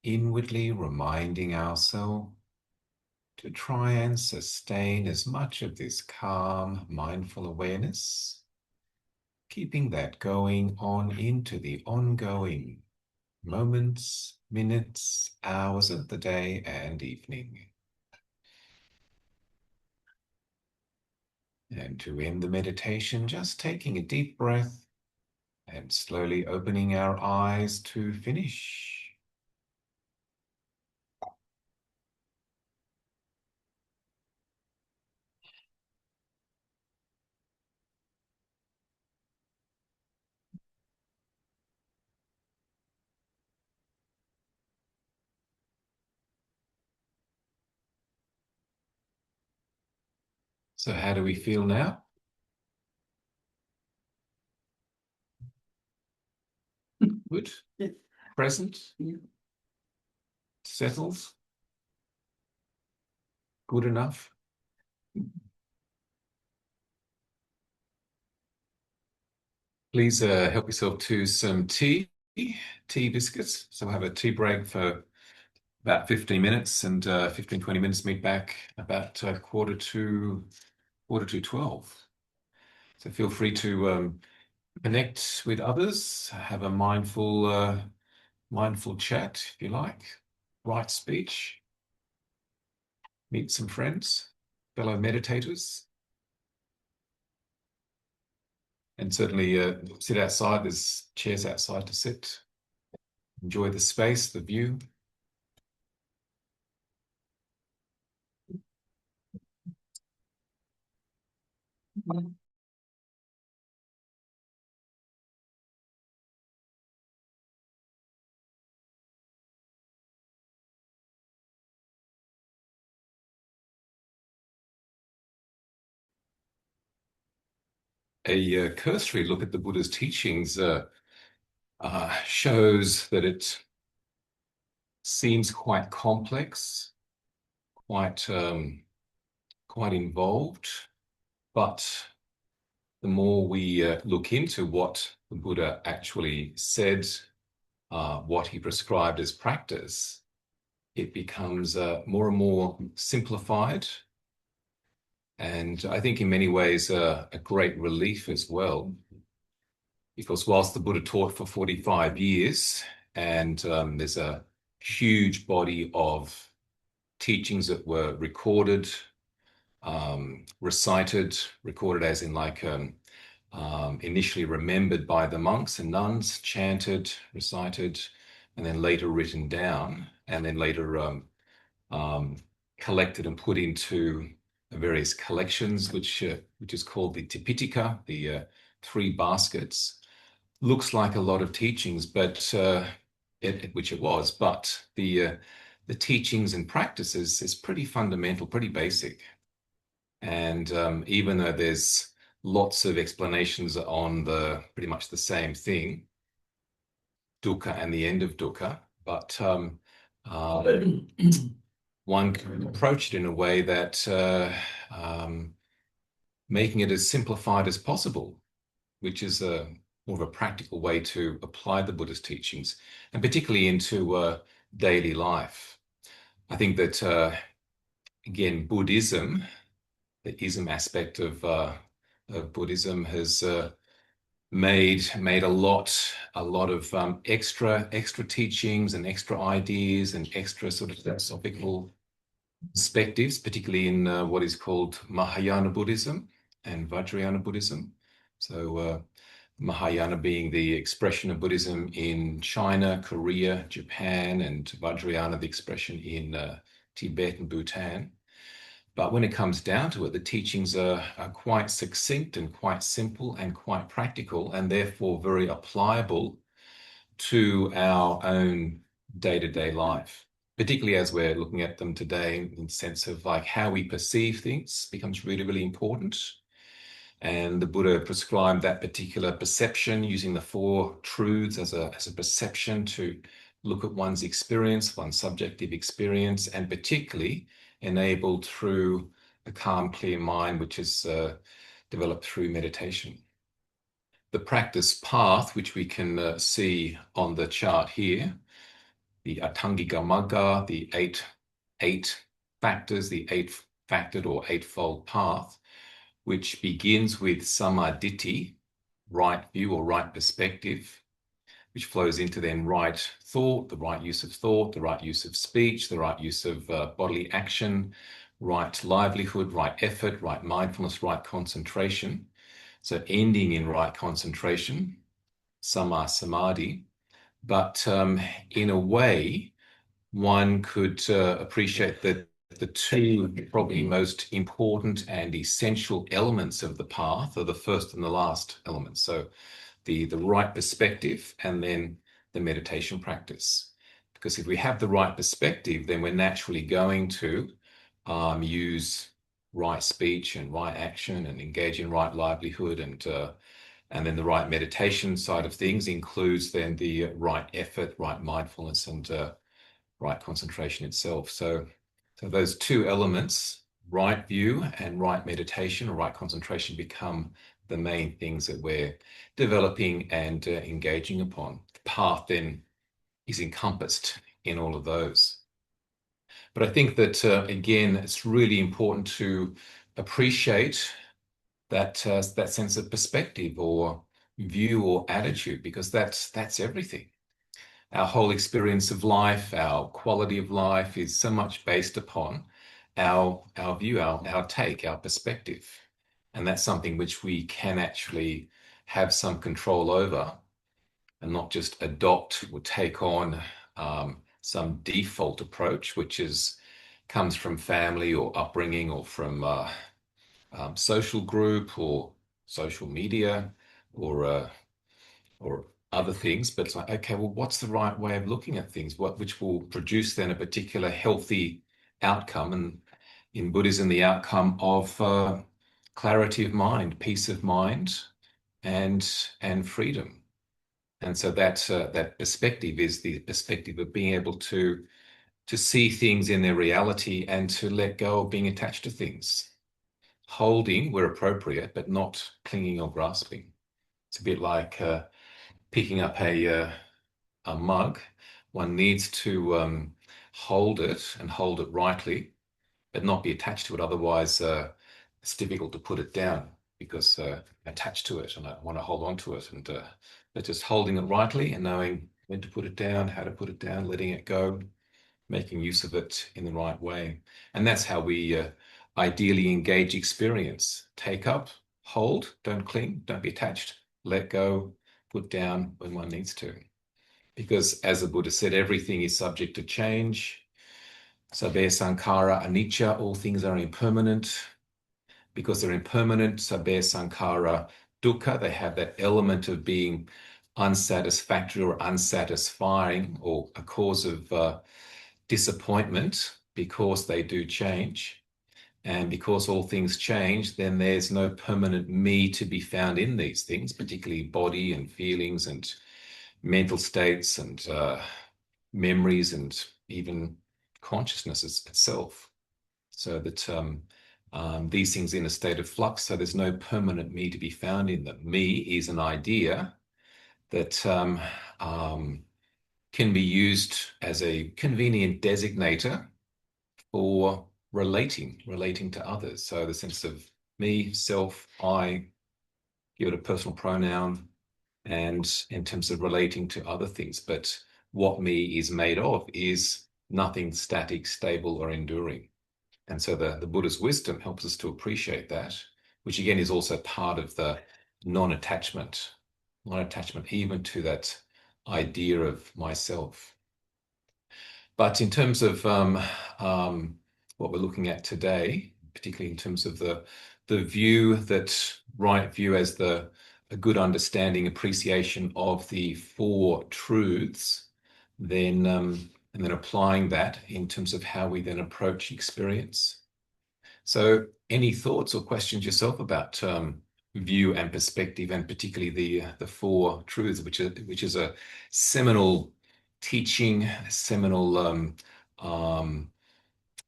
inwardly reminding ourselves to try and sustain as much of this calm, mindful awareness, keeping that going on into the ongoing moments, minutes, hours of the day and evening. And to end the meditation, just taking a deep breath and slowly opening our eyes to finish. So how do we feel now? Good? Yeah. Present? Yeah. Settled? Good enough? Please help yourself to some tea biscuits. So we'll have a tea break for about 15 minutes, and 15, 20 minutes, meet back about quarter to 12. So feel free to connect with others, have a mindful chat if you like, write speech, meet some friends, fellow meditators, and certainly sit outside. There's chairs outside to sit. Enjoy the space, the view. A cursory look at the Buddha's teachings shows that it seems quite complex, quite involved, but the more we look into what the Buddha actually said, what he prescribed as practice, it becomes more and more simplified. And I think in many ways a great relief as well, because whilst the Buddha taught for 45 years, and there's a huge body of teachings that were recorded, recorded as in like initially remembered by the monks and nuns, chanted, recited, and then later written down, and then later collected and put into various collections, which is called the Tipitaka, the three baskets. Looks like a lot of teachings, but which it was, but the teachings and practices is pretty fundamental, pretty basic. And even though there's lots of explanations on the pretty much the same thing, dukkha and the end of dukkha, but one can approach it in a way that making it as simplified as possible, which is more of a practical way to apply the Buddha's teachings, and particularly into daily life. I think that, again, Buddhism, the ism aspect of Buddhism has made a lot of extra teachings and extra ideas and extra sort of philosophical perspectives, particularly in what is called Mahayana Buddhism and Vajrayana Buddhism. So Mahayana being the expression of Buddhism in China, Korea, Japan, and Vajrayana, the expression in Tibet and Bhutan. But when it comes down to it, the teachings are quite succinct and quite simple and quite practical, and therefore very applicable to our own day-to-day life, particularly as we're looking at them today in the sense of like how we perceive things becomes really, really important. And the Buddha prescribed that particular perception using the four truths as a perception to look at one's experience, one's subjective experience, and particularly enabled through a calm, clear mind, which is developed through meditation. the practice path, which we can see on the chart here, the Atangika Magga, the eight factors, the eight-factored or eightfold path, which begins with Samaditi, right view or right perspective, which flows into then right thought, the right use of thought, the right use of speech, the right use of bodily action, right livelihood, right effort, right mindfulness, right concentration. So ending in right concentration, Sama Samadhi. But in a way, one could appreciate that the two probably most important and essential elements of the path are the first and the last elements. So the right perspective and then the meditation practice. Because if we have the right perspective, then we're naturally going to use right speech and right action and engage in right livelihood, and then the right meditation side of things includes then the right effort, right mindfulness, and right concentration itself. So those two elements, right view and right meditation or right concentration, become the main things that we're developing and engaging upon. The path then is encompassed in all of those. But I think that, again, it's really important to appreciate that sense of perspective or view or attitude, because that's everything. Our whole experience of life, our quality of life is so much based upon our view, our take, our perspective. And that's something which we can actually have some control over and not just adopt or take on some default approach, which comes from family or upbringing or from social group or social media or other things. But it's like, okay, well, what's the right way of looking at things? Which will produce then a particular healthy outcome, and in Buddhism, the outcome of clarity of mind, peace of mind, and freedom. And so that perspective is the perspective of being able to see things in their reality and to let go of being attached to things. Holding where appropriate, but not clinging or grasping. It's a bit like picking up a mug. One needs to hold it and hold it rightly, but not be attached to it. Otherwise, it's difficult to put it down because I'm attached to it and I want to hold on to it. And but just holding it rightly and knowing when to put it down, how to put it down, letting it go, making use of it in the right way. And that's how we ideally engage experience. Take up, hold, don't cling, don't be attached, let go, put down when one needs to. Because as the Buddha said, everything is subject to change. Sabbe sankhara anicca, all things are impermanent. Because they're impermanent, sabbe sankhara dukkha, they have that element of being unsatisfactory or unsatisfying or a cause of disappointment because they do change. And because all things change, then there's no permanent me to be found in these things, particularly body and feelings and mental states and memories and even consciousness itself. So that these things are in a state of flux, so there's no permanent me to be found in them. Me is an idea that can be used as a convenient designator for relating to others. So the sense of me, self, I, give it a personal pronoun, and in terms of relating to other things. But what me is made of is nothing static, stable, or enduring. And so the Buddha's wisdom helps us to appreciate that, which again is also part of the non-attachment even to that idea of myself. But in terms of what we're looking at today, particularly in terms of the view, that right view as a good understanding, appreciation of the four truths, then and then applying that in terms of how we then approach experience. So any thoughts or questions yourself about view and perspective, and particularly the four truths, which is a seminal teaching, a seminal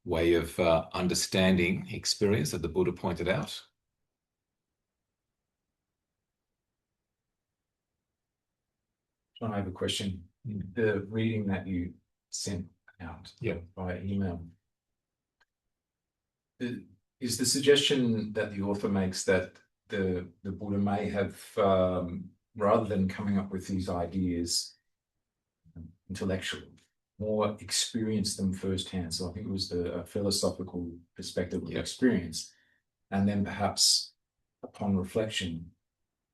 way of understanding experience that the Buddha pointed out? John, I have a question. Mm. The reading that you sent out by email, is the suggestion that the author makes that the Buddha may have, rather than coming up with these ideas intellectually, more experienced them firsthand. So I think it was the philosophical perspective of experience, and then perhaps upon reflection,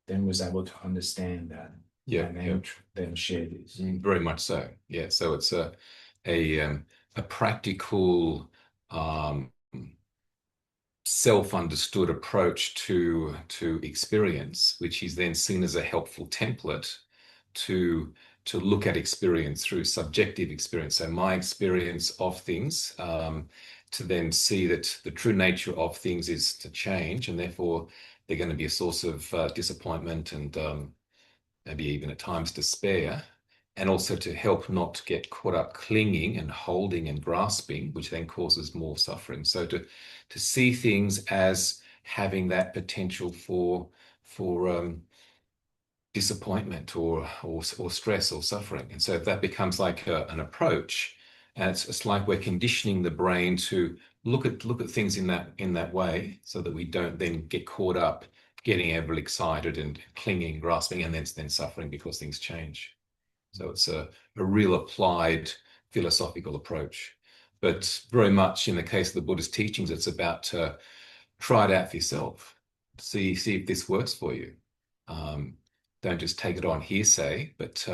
then was able to understand that. And then share this. Very much so. Yeah. So it's a practical, self-understood approach to experience, which is then seen as a helpful template to look at experience through subjective experience. So my experience of things, to then see that the true nature of things is to change, and therefore they're going to be a source of disappointment and maybe even at times despair, and also to help not get caught up clinging and holding and grasping, which then causes more suffering. So to see things as having that potential for disappointment or stress or suffering. And so if that becomes like an approach, and it's like we're conditioning the brain to look at things in that way, so that we don't then get caught up getting overly excited and clinging, grasping, and then suffering because things change. So it's a real applied philosophical approach. But very much in the case of the Buddhist teachings, it's about try it out for yourself. See if this works for you. Don't just take it on hearsay, but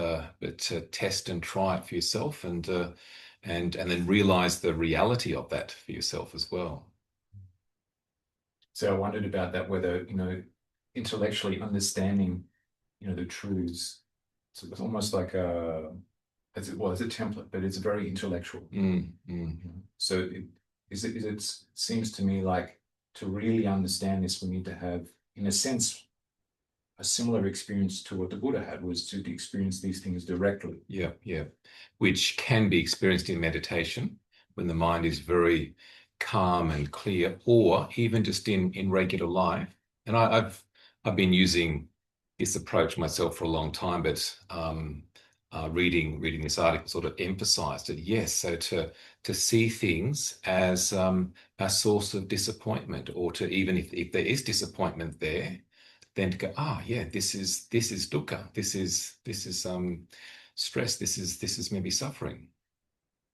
test and try it for yourself, and then realize the reality of that for yourself as well. So I wondered about that, whether, intellectually understanding, the truths. So it's almost like it's a template, but it's very intellectual. So it seems to me like, to really understand this, we need to have, in a sense, a similar experience to what the Buddha had, was to experience these things directly. Yeah. Which can be experienced in meditation when the mind is very calm and clear, or even just in regular life. And I've been using this approach myself for a long time, but reading this article sort of emphasized it. Yes, so to see things as a source of disappointment, or to, even if there is disappointment there, then to go, yeah, this is dukkha, this is stress, this is maybe suffering,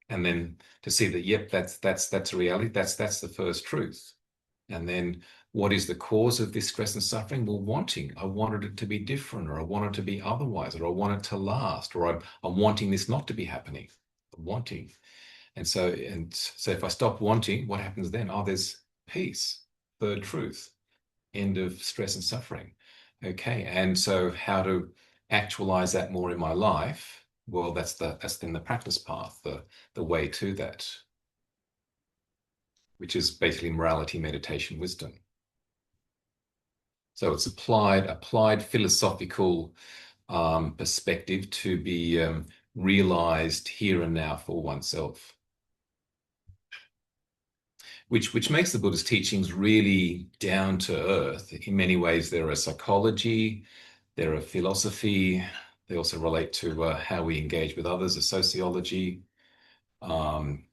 and then to see that, yep, that's a reality, that's the first truth. And then what is the cause of this stress and suffering? Well, wanting. I wanted it to be different, or I wanted it to be otherwise, or I want it to last, or I'm wanting this not to be happening. Wanting. And so if I stop wanting, what happens then? There's peace, third truth, end of stress and suffering. Okay, and so how to actualize that more in my life? Well, that's then the practice path, the way to that, which is basically morality, meditation, wisdom. So it's applied philosophical perspective to be realized here and now for oneself, which makes the Buddha's teachings really down to earth. In many ways, they're a psychology, they're a philosophy. They also relate to how we engage with others, a sociology, and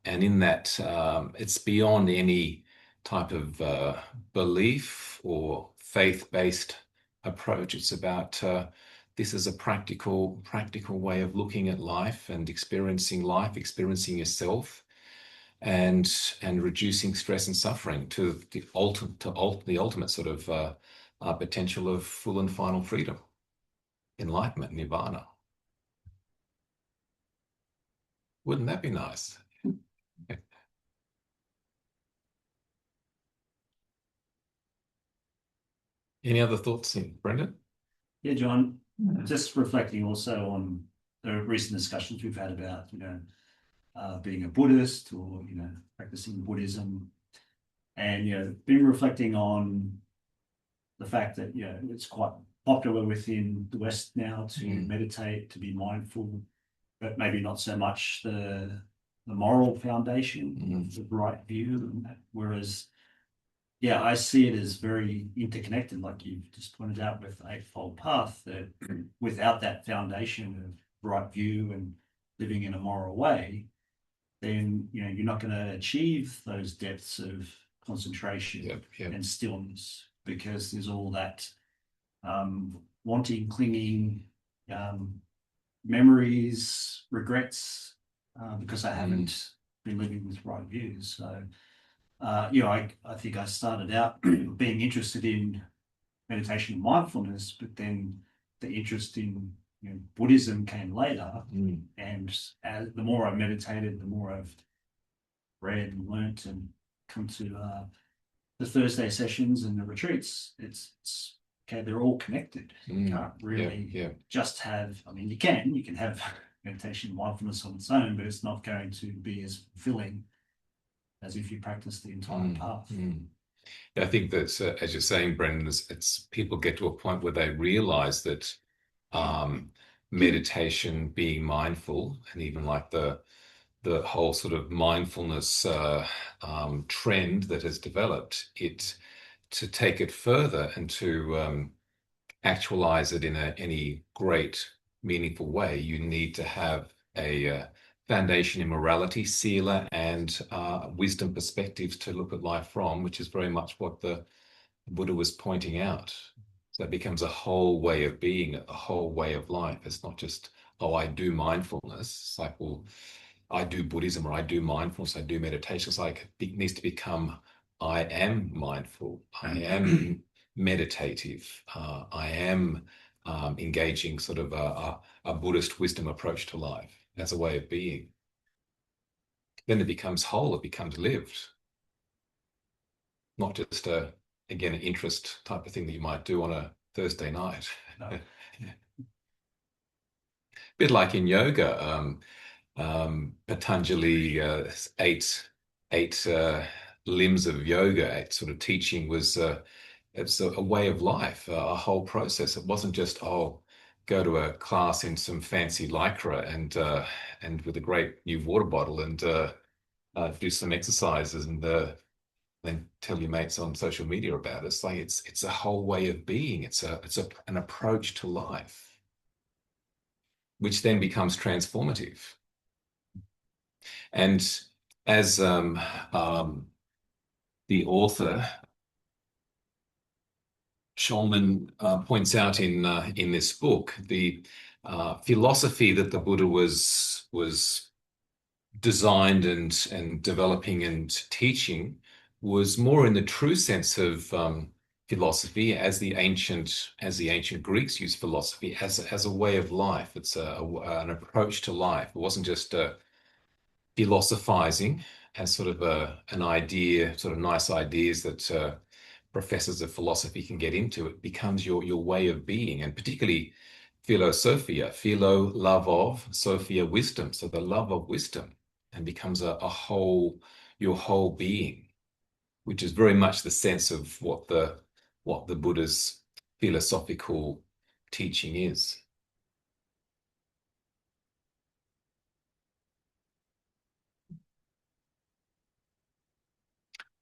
in that, it's beyond any type of belief or faith-based approach. It's about this is a practical way of looking at life and experiencing life, experiencing yourself, and reducing stress and suffering to the ultimate sort of potential of full and final freedom, enlightenment, nirvana. Wouldn't that be nice? Any other thoughts, Brendan? Yeah, John, just reflecting also on the recent discussions we've had about, being a Buddhist, or, practicing Buddhism, and, been reflecting on the fact that, it's quite popular within the West now to meditate, to be mindful, but maybe not so much the moral foundation of the right view. Whereas, yeah, I see it as very interconnected, like you've just pointed out with Eightfold Path, that without that foundation of right view and living in a moral way, then you're not going to achieve those depths of concentration and stillness, because there's all that wanting, clinging, memories, regrets, because I haven't been living with right views. So, I think I started out being interested in meditation and mindfulness, but then the interest in Buddhism came later. And as the more I meditated, the more I've read and learnt and come to the Thursday sessions and the retreats. It's okay, they're all connected. You can't really just have, I mean, you can have meditation and mindfulness on its own, but it's not going to be as fulfilling as if you practice the entire path. I think that, as you're saying, Brendan, it's people get to a point where they realize that meditation, being mindful, and even like the whole sort of mindfulness trend that has developed, to take it further and to actualize it in any great, meaningful way, you need to have a foundation in morality, sila, and wisdom perspectives to look at life from, which is very much what the Buddha was pointing out. So it becomes a whole way of being, a whole way of life. It's not just, oh, I do mindfulness. It's like, well, I do Buddhism, or I do mindfulness, I do meditation. It's like it needs to become, I am mindful, I am meditative, I am engaging sort of a Buddhist wisdom approach to life as a way of being. Then it becomes whole, it becomes lived. Not just again, an interest type of thing that you might do on a Thursday night. No. Bit like in yoga, Patanjali, eight limbs of yoga, eight sort of teaching was it's a way of life, a whole process. It wasn't just, oh, go to a class in some fancy lycra and with a great new water bottle and do some exercises and then tell your mates on social media about it. It's like it's a whole way of being. It's an approach to life, which then becomes transformative. And as the author Scholman points out in this book, the philosophy that the Buddha was designed and developing and teaching was more in the true sense of philosophy, as the ancient Greeks used philosophy as a way of life. It's an approach to life. It wasn't just philosophizing as sort of an idea, sort of nice ideas that professors of philosophy can get into. It becomes your way of being, and particularly philosophia, philo, love of, sophia, wisdom. So the love of wisdom, and becomes your whole being, which is very much the sense of what the Buddha's philosophical teaching is.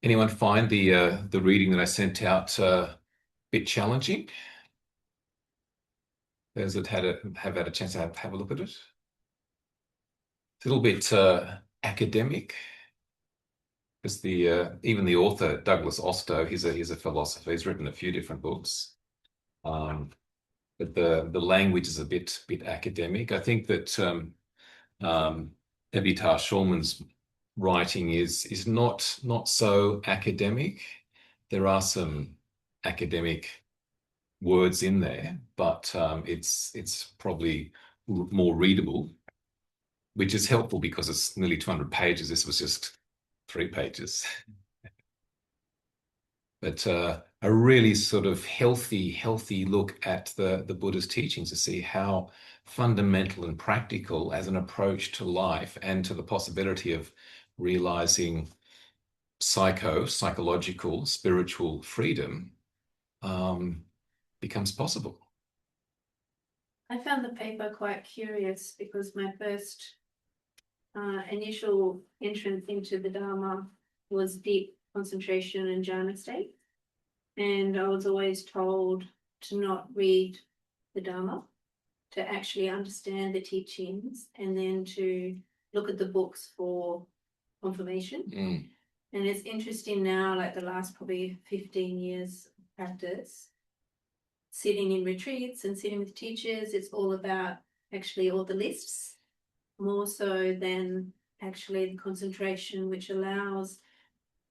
Anyone find the reading that I sent out a bit challenging? Those that have had a chance to have a look at it. It's a little bit academic, because even the author Douglas Ostow, he's a philosopher. He's written a few different books, but the language is a bit academic. I think that Evitar Schulman's writing is not so academic. There are some academic words in there, but it's probably more readable, which is helpful because it's nearly 200 pages. This was just 3 pages. But a really sort of healthy look at the Buddha's teachings to see how fundamental and practical as an approach to life and to the possibility of realizing psychological, spiritual freedom becomes possible. I found the paper quite curious because my first initial entrance into the Dharma was deep concentration and jhana state. And I was always told to not read the Dharma, to actually understand the teachings, and then to look at the books for confirmation. Mm. And it's interesting now, like the last probably 15 years of practice, sitting in retreats and sitting with teachers, it's all about actually all the lists, more so than actually the concentration, which allows,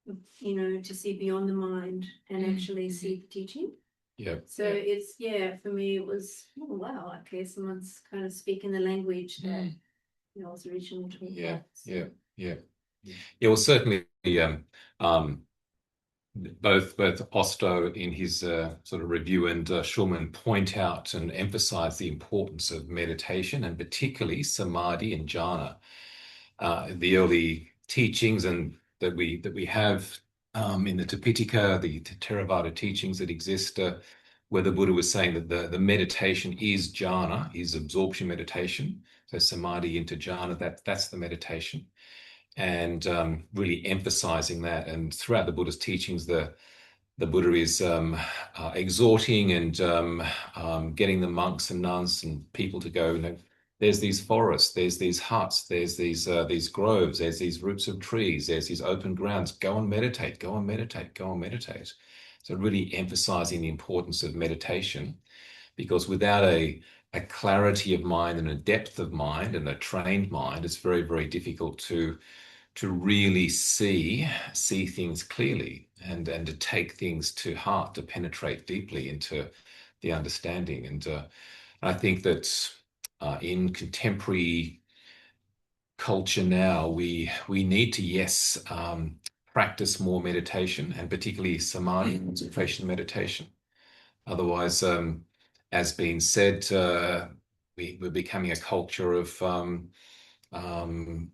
to see beyond the mind and actually see the teaching. Yeah. So it's, for me, it was, oh, wow, okay, someone's kind of speaking the language that I was originally taught. Yeah. So. Yeah. Well, certainly, both Osto in his sort of review and Schulman point out and emphasize the importance of meditation, and particularly samadhi and jhana. The early teachings and that we have in the Tipitaka, the Theravada teachings that exist, where the Buddha was saying that the meditation is jhana, is absorption meditation. So samadhi into jhana, that's the meditation. And really emphasizing that. And throughout the Buddha's teachings, the Buddha is exhorting and getting the monks and nuns and people to go, there's these forests, there's these huts, there's these groves, there's these roots of trees, there's these open grounds. Go and meditate, go and meditate, go and meditate. So really emphasizing the importance of meditation, because without a clarity of mind and a depth of mind and a trained mind, it's very, very difficult to really see things clearly and to take things to heart, to penetrate deeply into the understanding. And I think that in contemporary culture now, we need to, practice more meditation, and particularly samadhi, concentration meditation. Otherwise, as being said, we're becoming a culture of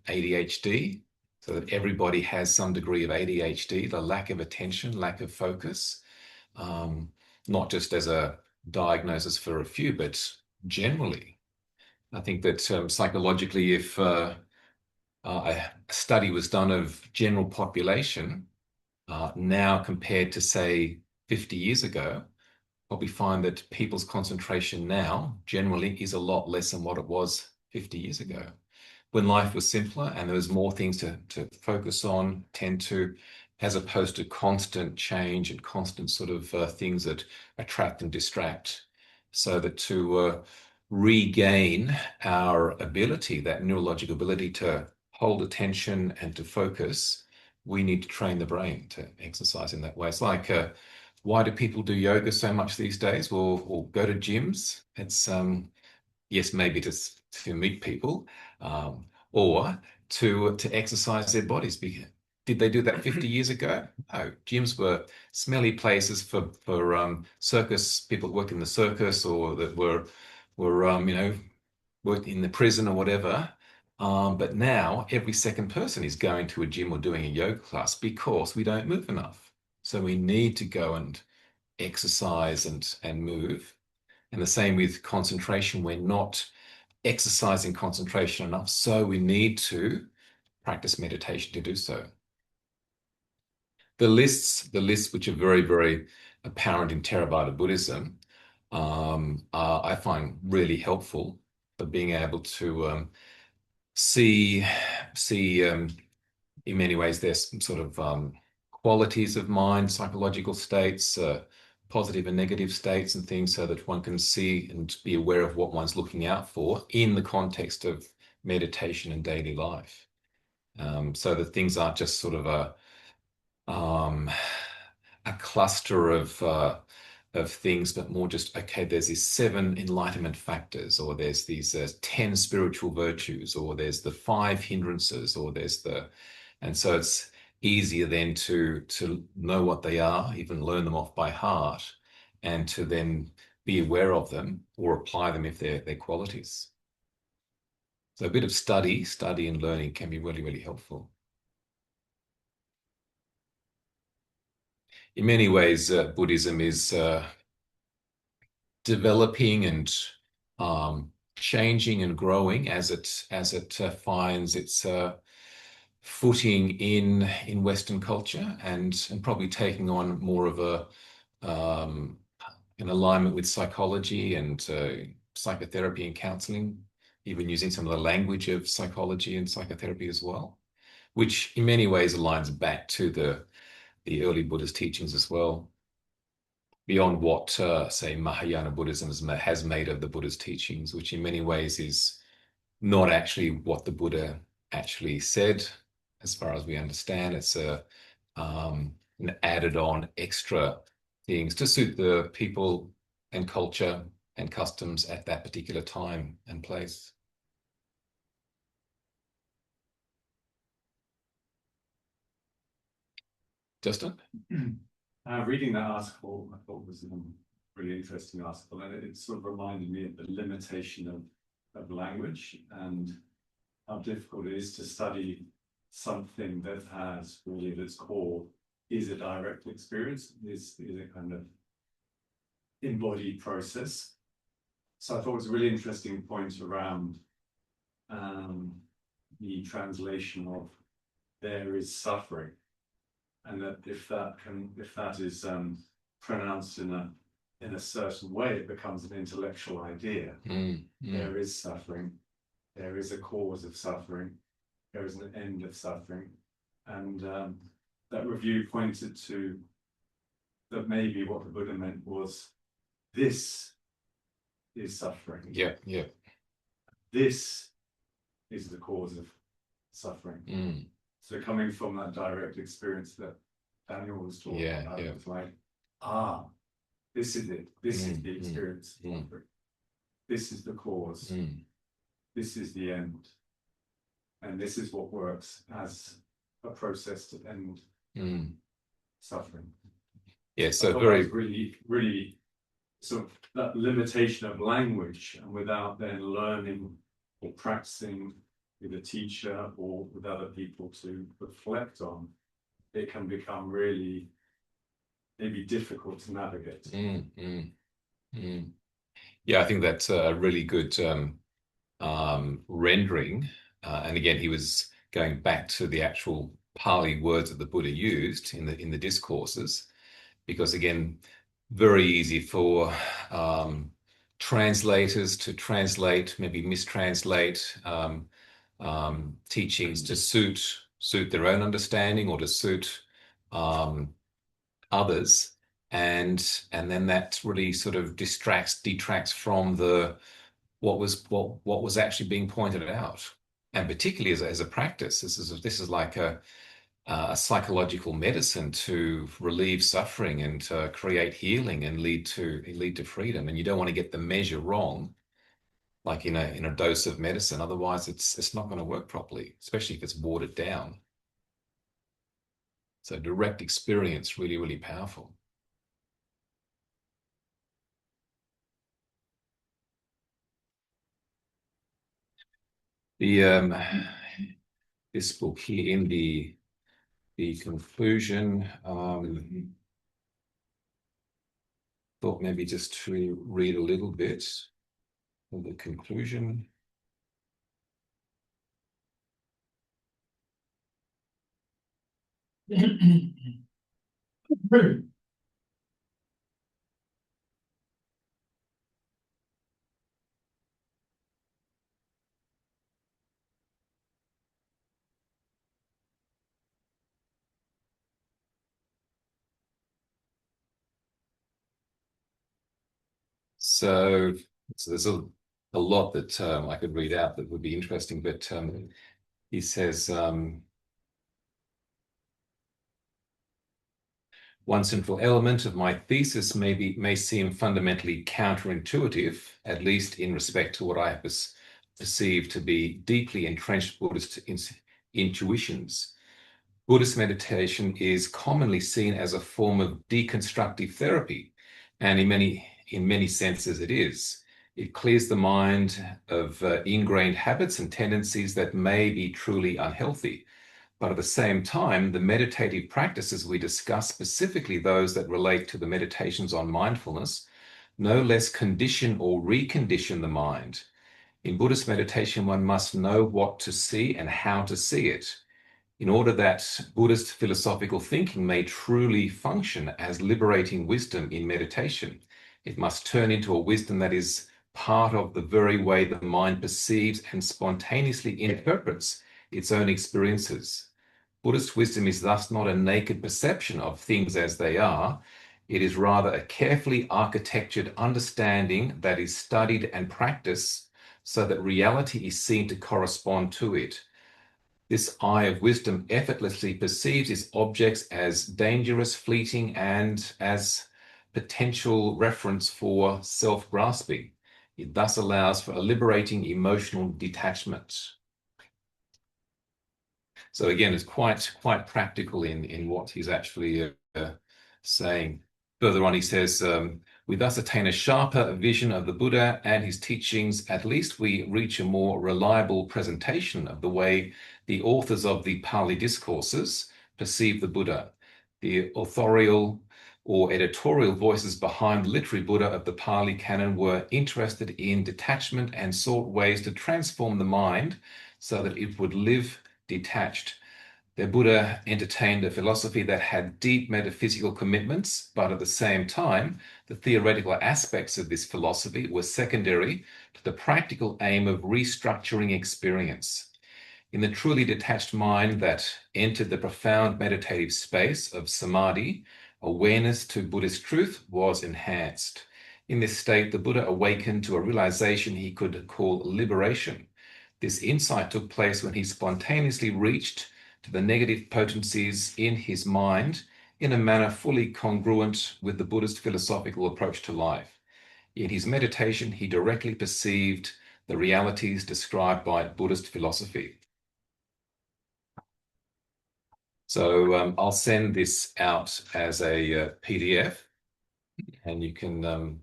ADHD, so that everybody has some degree of ADHD, the lack of attention, lack of focus, not just as a diagnosis for a few, but generally. I think that psychologically, if a study was done of general population now compared to, say, 50 years ago, probably find that people's concentration now generally is a lot less than what it was 50 years ago, when life was simpler and there was more things to focus on, tend to, as opposed to constant change and constant sort of things that attract and distract. So that to regain our ability, that neurological ability to hold attention and to focus, we need to train the brain to exercise in that way. It's like, why do people do yoga so much these days? Well, or go to gyms. It's yes, maybe to meet people, or to exercise their bodies. Did they do that 50 years ago? No, gyms were smelly places for circus people that worked in the circus, or that were worked in the prison or whatever. But now every second person is going to a gym or doing a yoga class because we don't move enough. So we need to go and exercise and move. And the same with concentration. We're not exercising concentration enough, so we need to practice meditation to do so. The lists which are very, very apparent in Theravada Buddhism, I find really helpful for being able to see in many ways there's some sort of qualities of mind, psychological states, positive and negative states and things, so that one can see and be aware of what one's looking out for in the context of meditation and daily life. So that things aren't just sort of a cluster of things, but more just, okay, there's these 7 enlightenment factors, or there's these 10 spiritual virtues, or there's the 5 hindrances, or and so it's easier then to know what they are, even learn them off by heart, and to then be aware of them or apply them if they're qualities. So a bit of study and learning can be really, really helpful. In many ways, Buddhism is developing and changing and growing as it finds its footing in Western culture, and probably taking on more of an alignment with psychology and psychotherapy and counseling, even using some of the language of psychology and psychotherapy as well, which in many ways aligns back to the early Buddhist teachings as well, beyond what, say, Mahayana Buddhism has made of the Buddha's teachings, which in many ways is not actually what the Buddha actually said, as far as we understand. It's an added on extra things to suit the people and culture and customs at that particular time and place. Justin? Reading that article, I thought was a really interesting article, and it sort of reminded me of the limitation of language and how difficult it is to study something that has really at its core is a direct experience, is a kind of embodied process. So I thought it was a really interesting point around the translation of there is suffering, and that if that is pronounced in a certain way, it becomes an intellectual idea. There is suffering, there is a cause of suffering, there is an end of suffering, and that review pointed to that maybe what the Buddha meant was this is suffering. Yeah. This is the cause of suffering. So coming from that direct experience that Daniel was talking about, it's like, this is it. This is the experience. This is the cause. This is the end. And this is what works as a process to end suffering. Yeah, so very really sort of that limitation of language, and without then learning or practicing with a teacher or with other people to reflect on, it can become really maybe difficult to navigate. Yeah, I think that's a really good rendering. And again, he was going back to the actual Pali words that the Buddha used in the discourses, because again, very easy for translators to translate, maybe mistranslate teachings to suit their own understanding or to suit others, and then that really sort of detracts from what was actually being pointed out. And particularly as a practice, this is like a psychological medicine to relieve suffering and create healing and lead to freedom. And you don't want to get the measure wrong, like in a dose of medicine. Otherwise, it's not going to work properly, especially if it's watered down. So direct experience, really, really powerful. This book here in the conclusion, thought maybe just to read a little bit of the conclusion. So there's a lot that I could read out that would be interesting, but he says, one central element of my thesis may seem fundamentally counterintuitive, at least in respect to what I have perceived to be deeply entrenched Buddhist intuitions. Buddhist meditation is commonly seen as a form of deconstructive therapy, and in many senses it is. It clears the mind of ingrained habits and tendencies that may be truly unhealthy. But at the same time, the meditative practices we discuss, specifically those that relate to the meditations on mindfulness, no less condition or recondition the mind. In Buddhist meditation, one must know what to see and how to see it. In order that Buddhist philosophical thinking may truly function as liberating wisdom in meditation, it must turn into a wisdom that is part of the very way the mind perceives and spontaneously interprets its own experiences. Buddhist wisdom is thus not a naked perception of things as they are. It is rather a carefully architectured understanding that is studied and practiced so that reality is seen to correspond to it. This eye of wisdom effortlessly perceives its objects as dangerous, fleeting, and as potential reference for self-grasping. It thus allows for a liberating emotional detachment. So again, it's quite practical in what he's actually saying. Further on, he says, we thus attain a sharper vision of the Buddha and his teachings. At least we reach a more reliable presentation of the way the authors of the Pali discourses perceive the Buddha. The authorial or editorial voices behind the literary Buddha of the Pali canon were interested in detachment and sought ways to transform the mind so that it would live detached. Their Buddha entertained a philosophy that had deep metaphysical commitments, but at the same time, the theoretical aspects of this philosophy were secondary to the practical aim of restructuring experience. In the truly detached mind that entered the profound meditative space of samadhi, awareness to Buddhist truth was enhanced. In this state, the Buddha awakened to a realization he could call liberation. This insight took place when he spontaneously reached to the negative potencies in his mind in a manner fully congruent with the Buddhist philosophical approach to life. In his meditation, he directly perceived the realities described by Buddhist philosophy. So I'll send this out as a PDF, and you can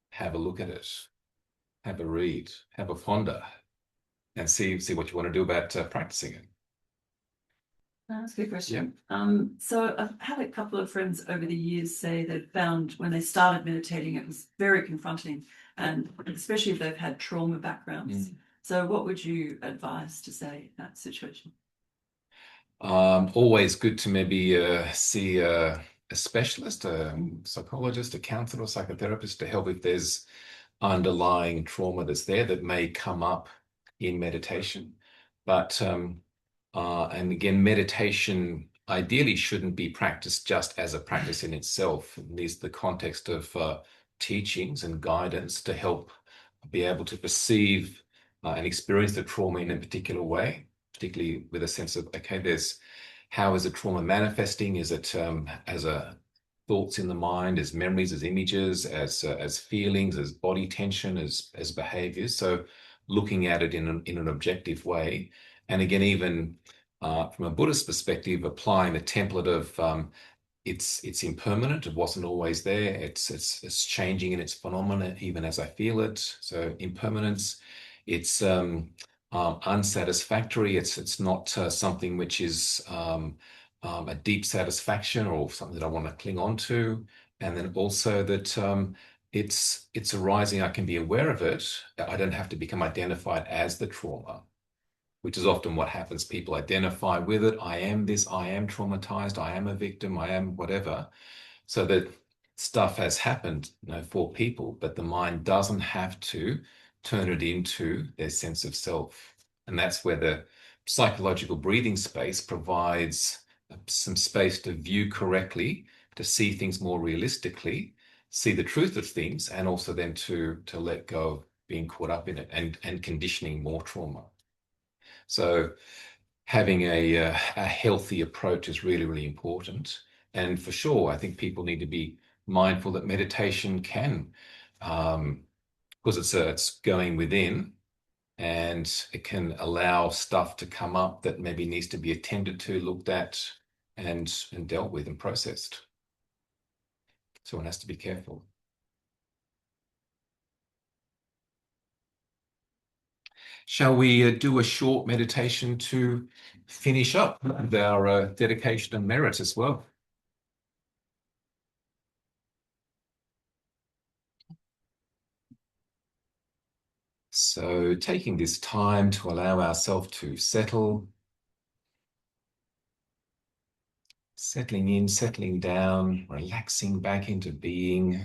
have a look at it, have a read, have a ponder, and see what you want to do about practicing it. That's a good question. So I've had a couple of friends over the years say they've found when they started meditating, it was very confronting, and especially if they've had trauma backgrounds. So what would you advise to say in that situation? Always good to maybe see a specialist, a psychologist, a counselor, or psychotherapist to help if there's underlying trauma that's there that may come up in meditation. But and again, meditation ideally shouldn't be practiced just as a practice in itself. It needs the context of teachings and guidance to help be able to perceive and experience the trauma in a particular way, particularly with a sense of, okay, how is the trauma manifesting? Is it as a thoughts in the mind, as memories, as images, as feelings, as body tension, as behaviors? So looking at it in an objective way. And again, even from a Buddhist perspective, applying the template of it's impermanent. It wasn't always there. It's changing in its phenomena, even as I feel it. So impermanence. It's unsatisfactory. It's not something which is a deep satisfaction or something that I want to cling on to. And then also that it's arising. I can be aware of it. I don't have to become identified as the trauma, which is often what happens. People identify with it. I am this, I am traumatized, I am a victim, I am whatever. So that stuff has happened, for people, but the mind doesn't have to turn it into their sense of self. And that's where the psychological breathing space provides some space to view correctly, to see things more realistically, see the truth of things, and also then to let go of being caught up in it and conditioning more trauma. So having a healthy approach is really, really important. And for sure, I think people need to be mindful that meditation can, because it's going within, and it can allow stuff to come up that maybe needs to be attended to, looked at, and dealt with and processed. So one has to be careful. Shall we do a short meditation to finish up with our dedication and merit as well? So taking this time to allow ourselves to settle, Settling in, settling down, relaxing back into being.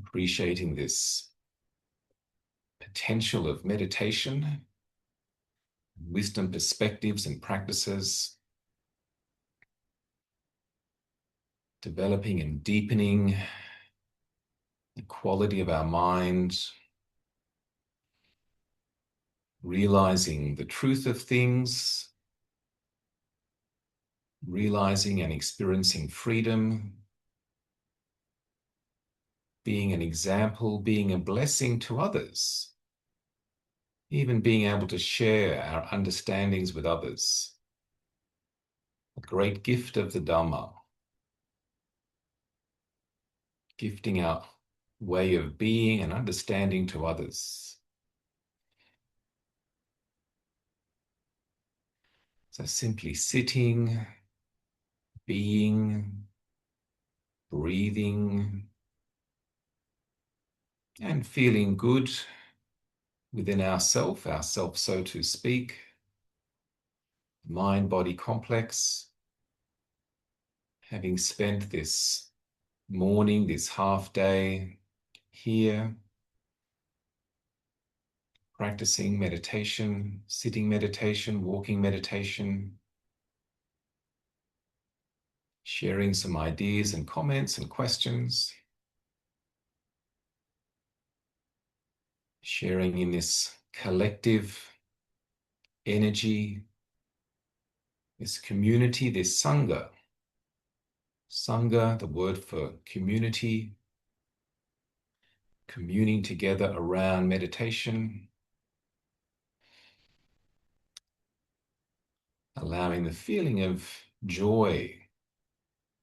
Appreciating this potential of meditation, wisdom perspectives and practices, developing and deepening the quality of our mind, realizing the truth of things, realizing and experiencing freedom, being an example, being a blessing to others, even being able to share our understandings with others. A great gift of the Dhamma, gifting our way of being and understanding to others. So simply sitting, being, breathing, and feeling good within ourself, so to speak, mind-body complex, having spent this morning, this half day here, practicing meditation, sitting meditation, walking meditation, sharing some ideas and comments and questions, sharing in this collective energy, this community, this Sangha. Sangha, the word for community, communing together around meditation, allowing the feeling of joy,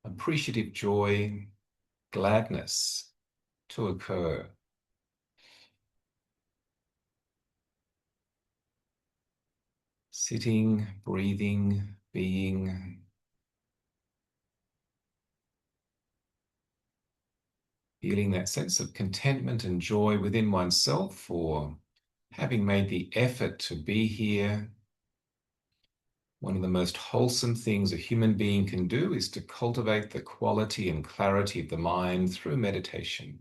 appreciative joy, gladness to occur. Sitting, breathing, being, feeling that sense of contentment and joy within oneself for having made the effort to be here. One of the most wholesome things a human being can do is to cultivate the quality and clarity of the mind through meditation.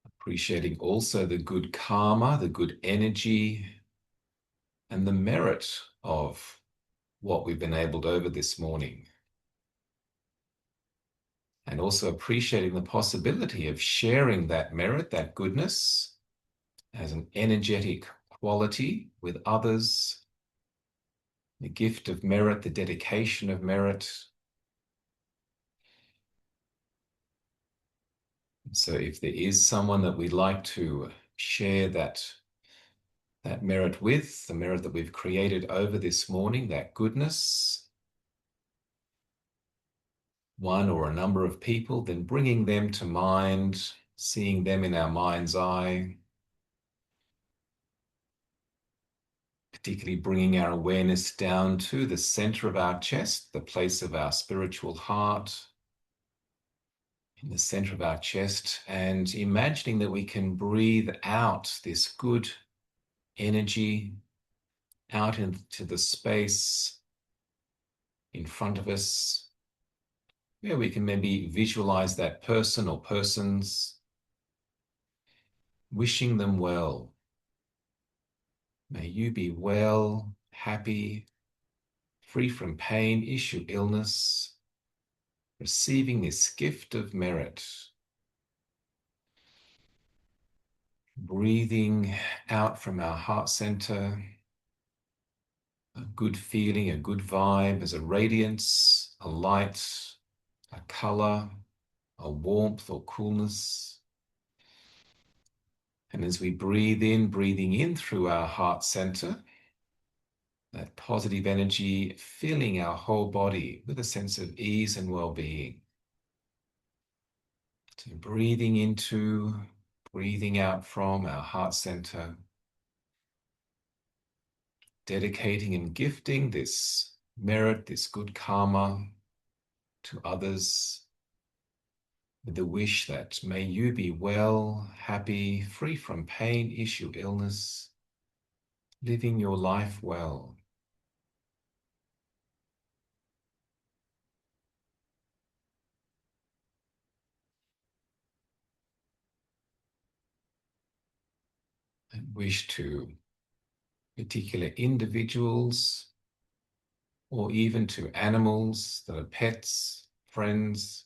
Appreciating also the good karma, the good energy, and the merit of what we've enabled over this morning. And also appreciating the possibility of sharing that merit, that goodness, as an energetic quality with others, the gift of merit, the dedication of merit. So if there is someone that we'd like to share that merit with, the merit that we've created over this morning, that goodness, one or a number of people, then bringing them to mind, seeing them in our mind's eye, particularly bringing our awareness down to the center of our chest, the place of our spiritual heart, in the center of our chest, and imagining that we can breathe out this good energy out into the space in front of us, where we can maybe visualize that person or persons, wishing them well. May you be well, happy, free from pain, issue, illness, receiving this gift of merit. Breathing out from our heart center, a good feeling, a good vibe as a radiance, a light, a color, a warmth or coolness. And as we breathe in, breathing in through our heart center, that positive energy filling our whole body with a sense of ease and well-being. So breathing into, breathing out from our heart center, dedicating and gifting this merit, this good karma to others, with the wish that may you be well, happy, free from pain, issue, illness, living your life well. And wish to particular individuals or even to animals that are pets, friends,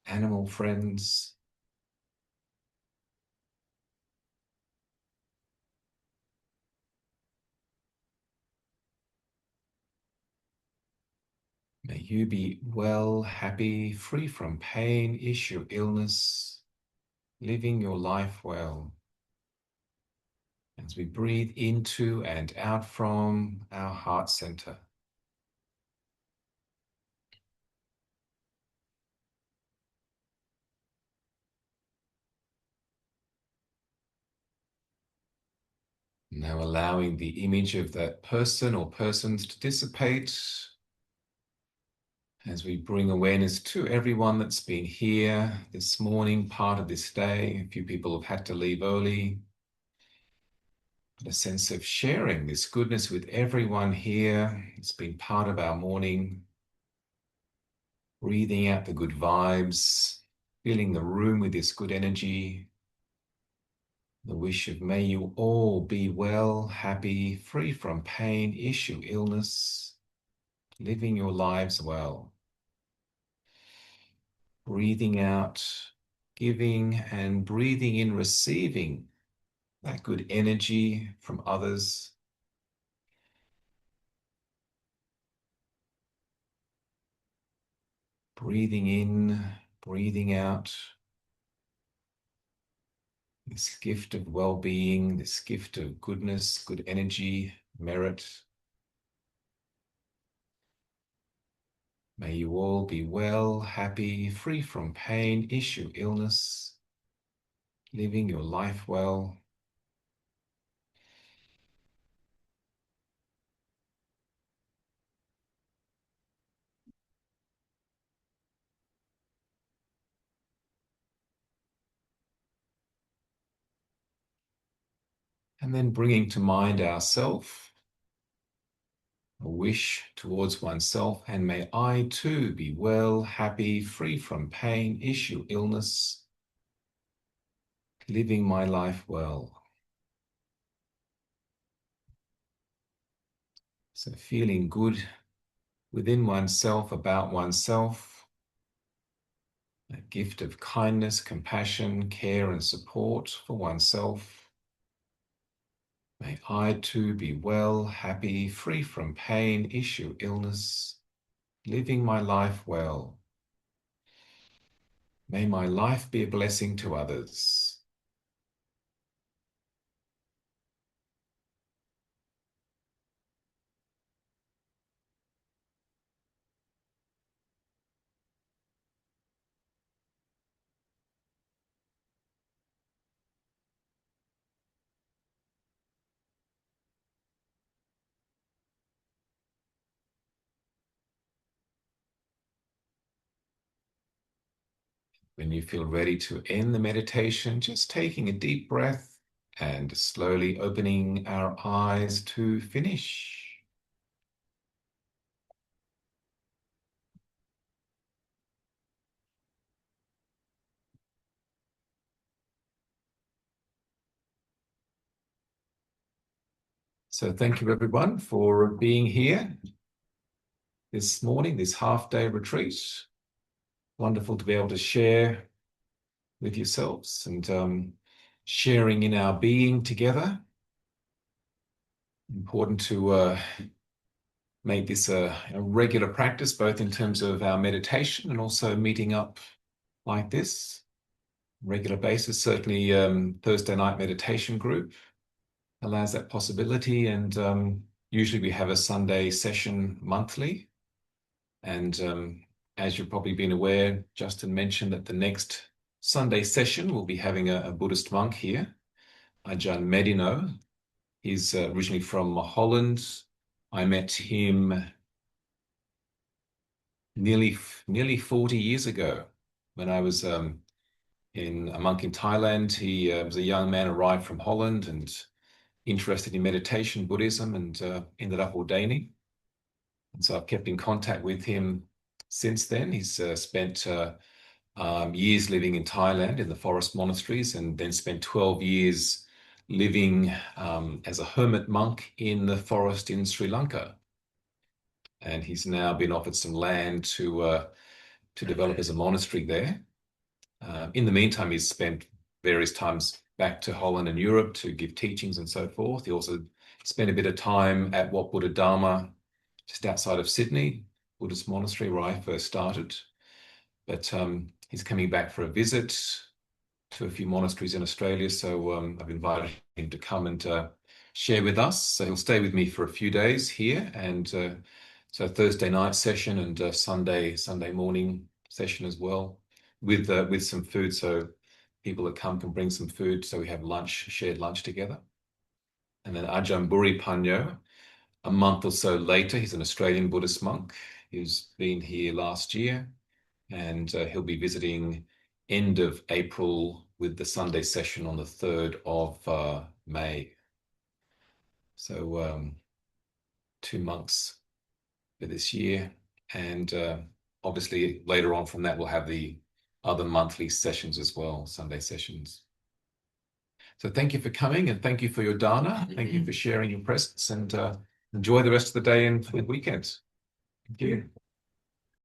animal friends. May you be well, happy, free from pain, issue, illness, living your life well. As we breathe into and out from our heart center. Now allowing the image of that person or persons to dissipate as we bring awareness to everyone that's been here this morning, part of this day. A few people have had to leave early. But a sense of sharing this goodness with everyone here. It's been part of our morning. Breathing out the good vibes, filling the room with this good energy. The wish of may you all be well, happy, free from pain, issue, illness, living your lives well. Breathing out, giving, and breathing in, receiving that good energy from others. Breathing in, breathing out. This gift of well-being, this gift of goodness, good energy, merit. May you all be well, happy, free from pain, issue, illness, living your life well. And then bringing to mind ourself, a wish towards oneself, and may I too be well, happy, free from pain, issue, illness, living my life well. So feeling good within oneself, about oneself, a gift of kindness, compassion, care, and support for oneself. May I too be well, happy, free from pain, issue, illness, living my life well. May my life be a blessing to others. When you feel ready to end the meditation, just taking a deep breath and slowly opening our eyes to finish. So thank you everyone for being here this morning, this half-day retreat. Wonderful to be able to share with yourselves and sharing in our being together. Important to make this a regular practice, both in terms of our meditation and also meeting up like this, regular basis. Certainly Thursday night meditation group allows that possibility, and usually we have a Sunday session monthly. And as you've probably been aware, Justin mentioned that the next Sunday session we'll be having a Buddhist monk here, Ajahn Medino. He's originally from Holland. I met him nearly nearly 40 years ago when I was a monk in Thailand. He was a young man, arrived from Holland and interested in meditation, Buddhism, and ended up ordaining. And so I've kept in contact with him since then. He's spent years living in Thailand in the forest monasteries, and then spent 12 years living as a hermit monk in the forest in Sri Lanka. And he's now been offered some land to develop as a monastery there. In the meantime, he's spent various times back to Holland and Europe to give teachings and so forth. He also spent a bit of time at Wat Buddha Dharma, just outside of Sydney, Buddhist monastery where I first started. But he's coming back for a visit to a few monasteries in Australia. So I've invited him to come and share with us. So he'll stay with me for a few days here. And so Thursday night session and Sunday morning session as well, with some food. So people that come can bring some food. So we have lunch, shared lunch together. And then Ajahn Buri Panyo, a month or so later, he's an Australian Buddhist monk. He's been here last year, and he'll be visiting end of April with the Sunday session on the 3rd of May. So 2 months for this year. And obviously later on from that, we'll have the other monthly sessions as well, Sunday sessions. So thank you for coming, and thank you for your dana. Thank you for sharing your presence, and enjoy the rest of the day and weekend. Thank you.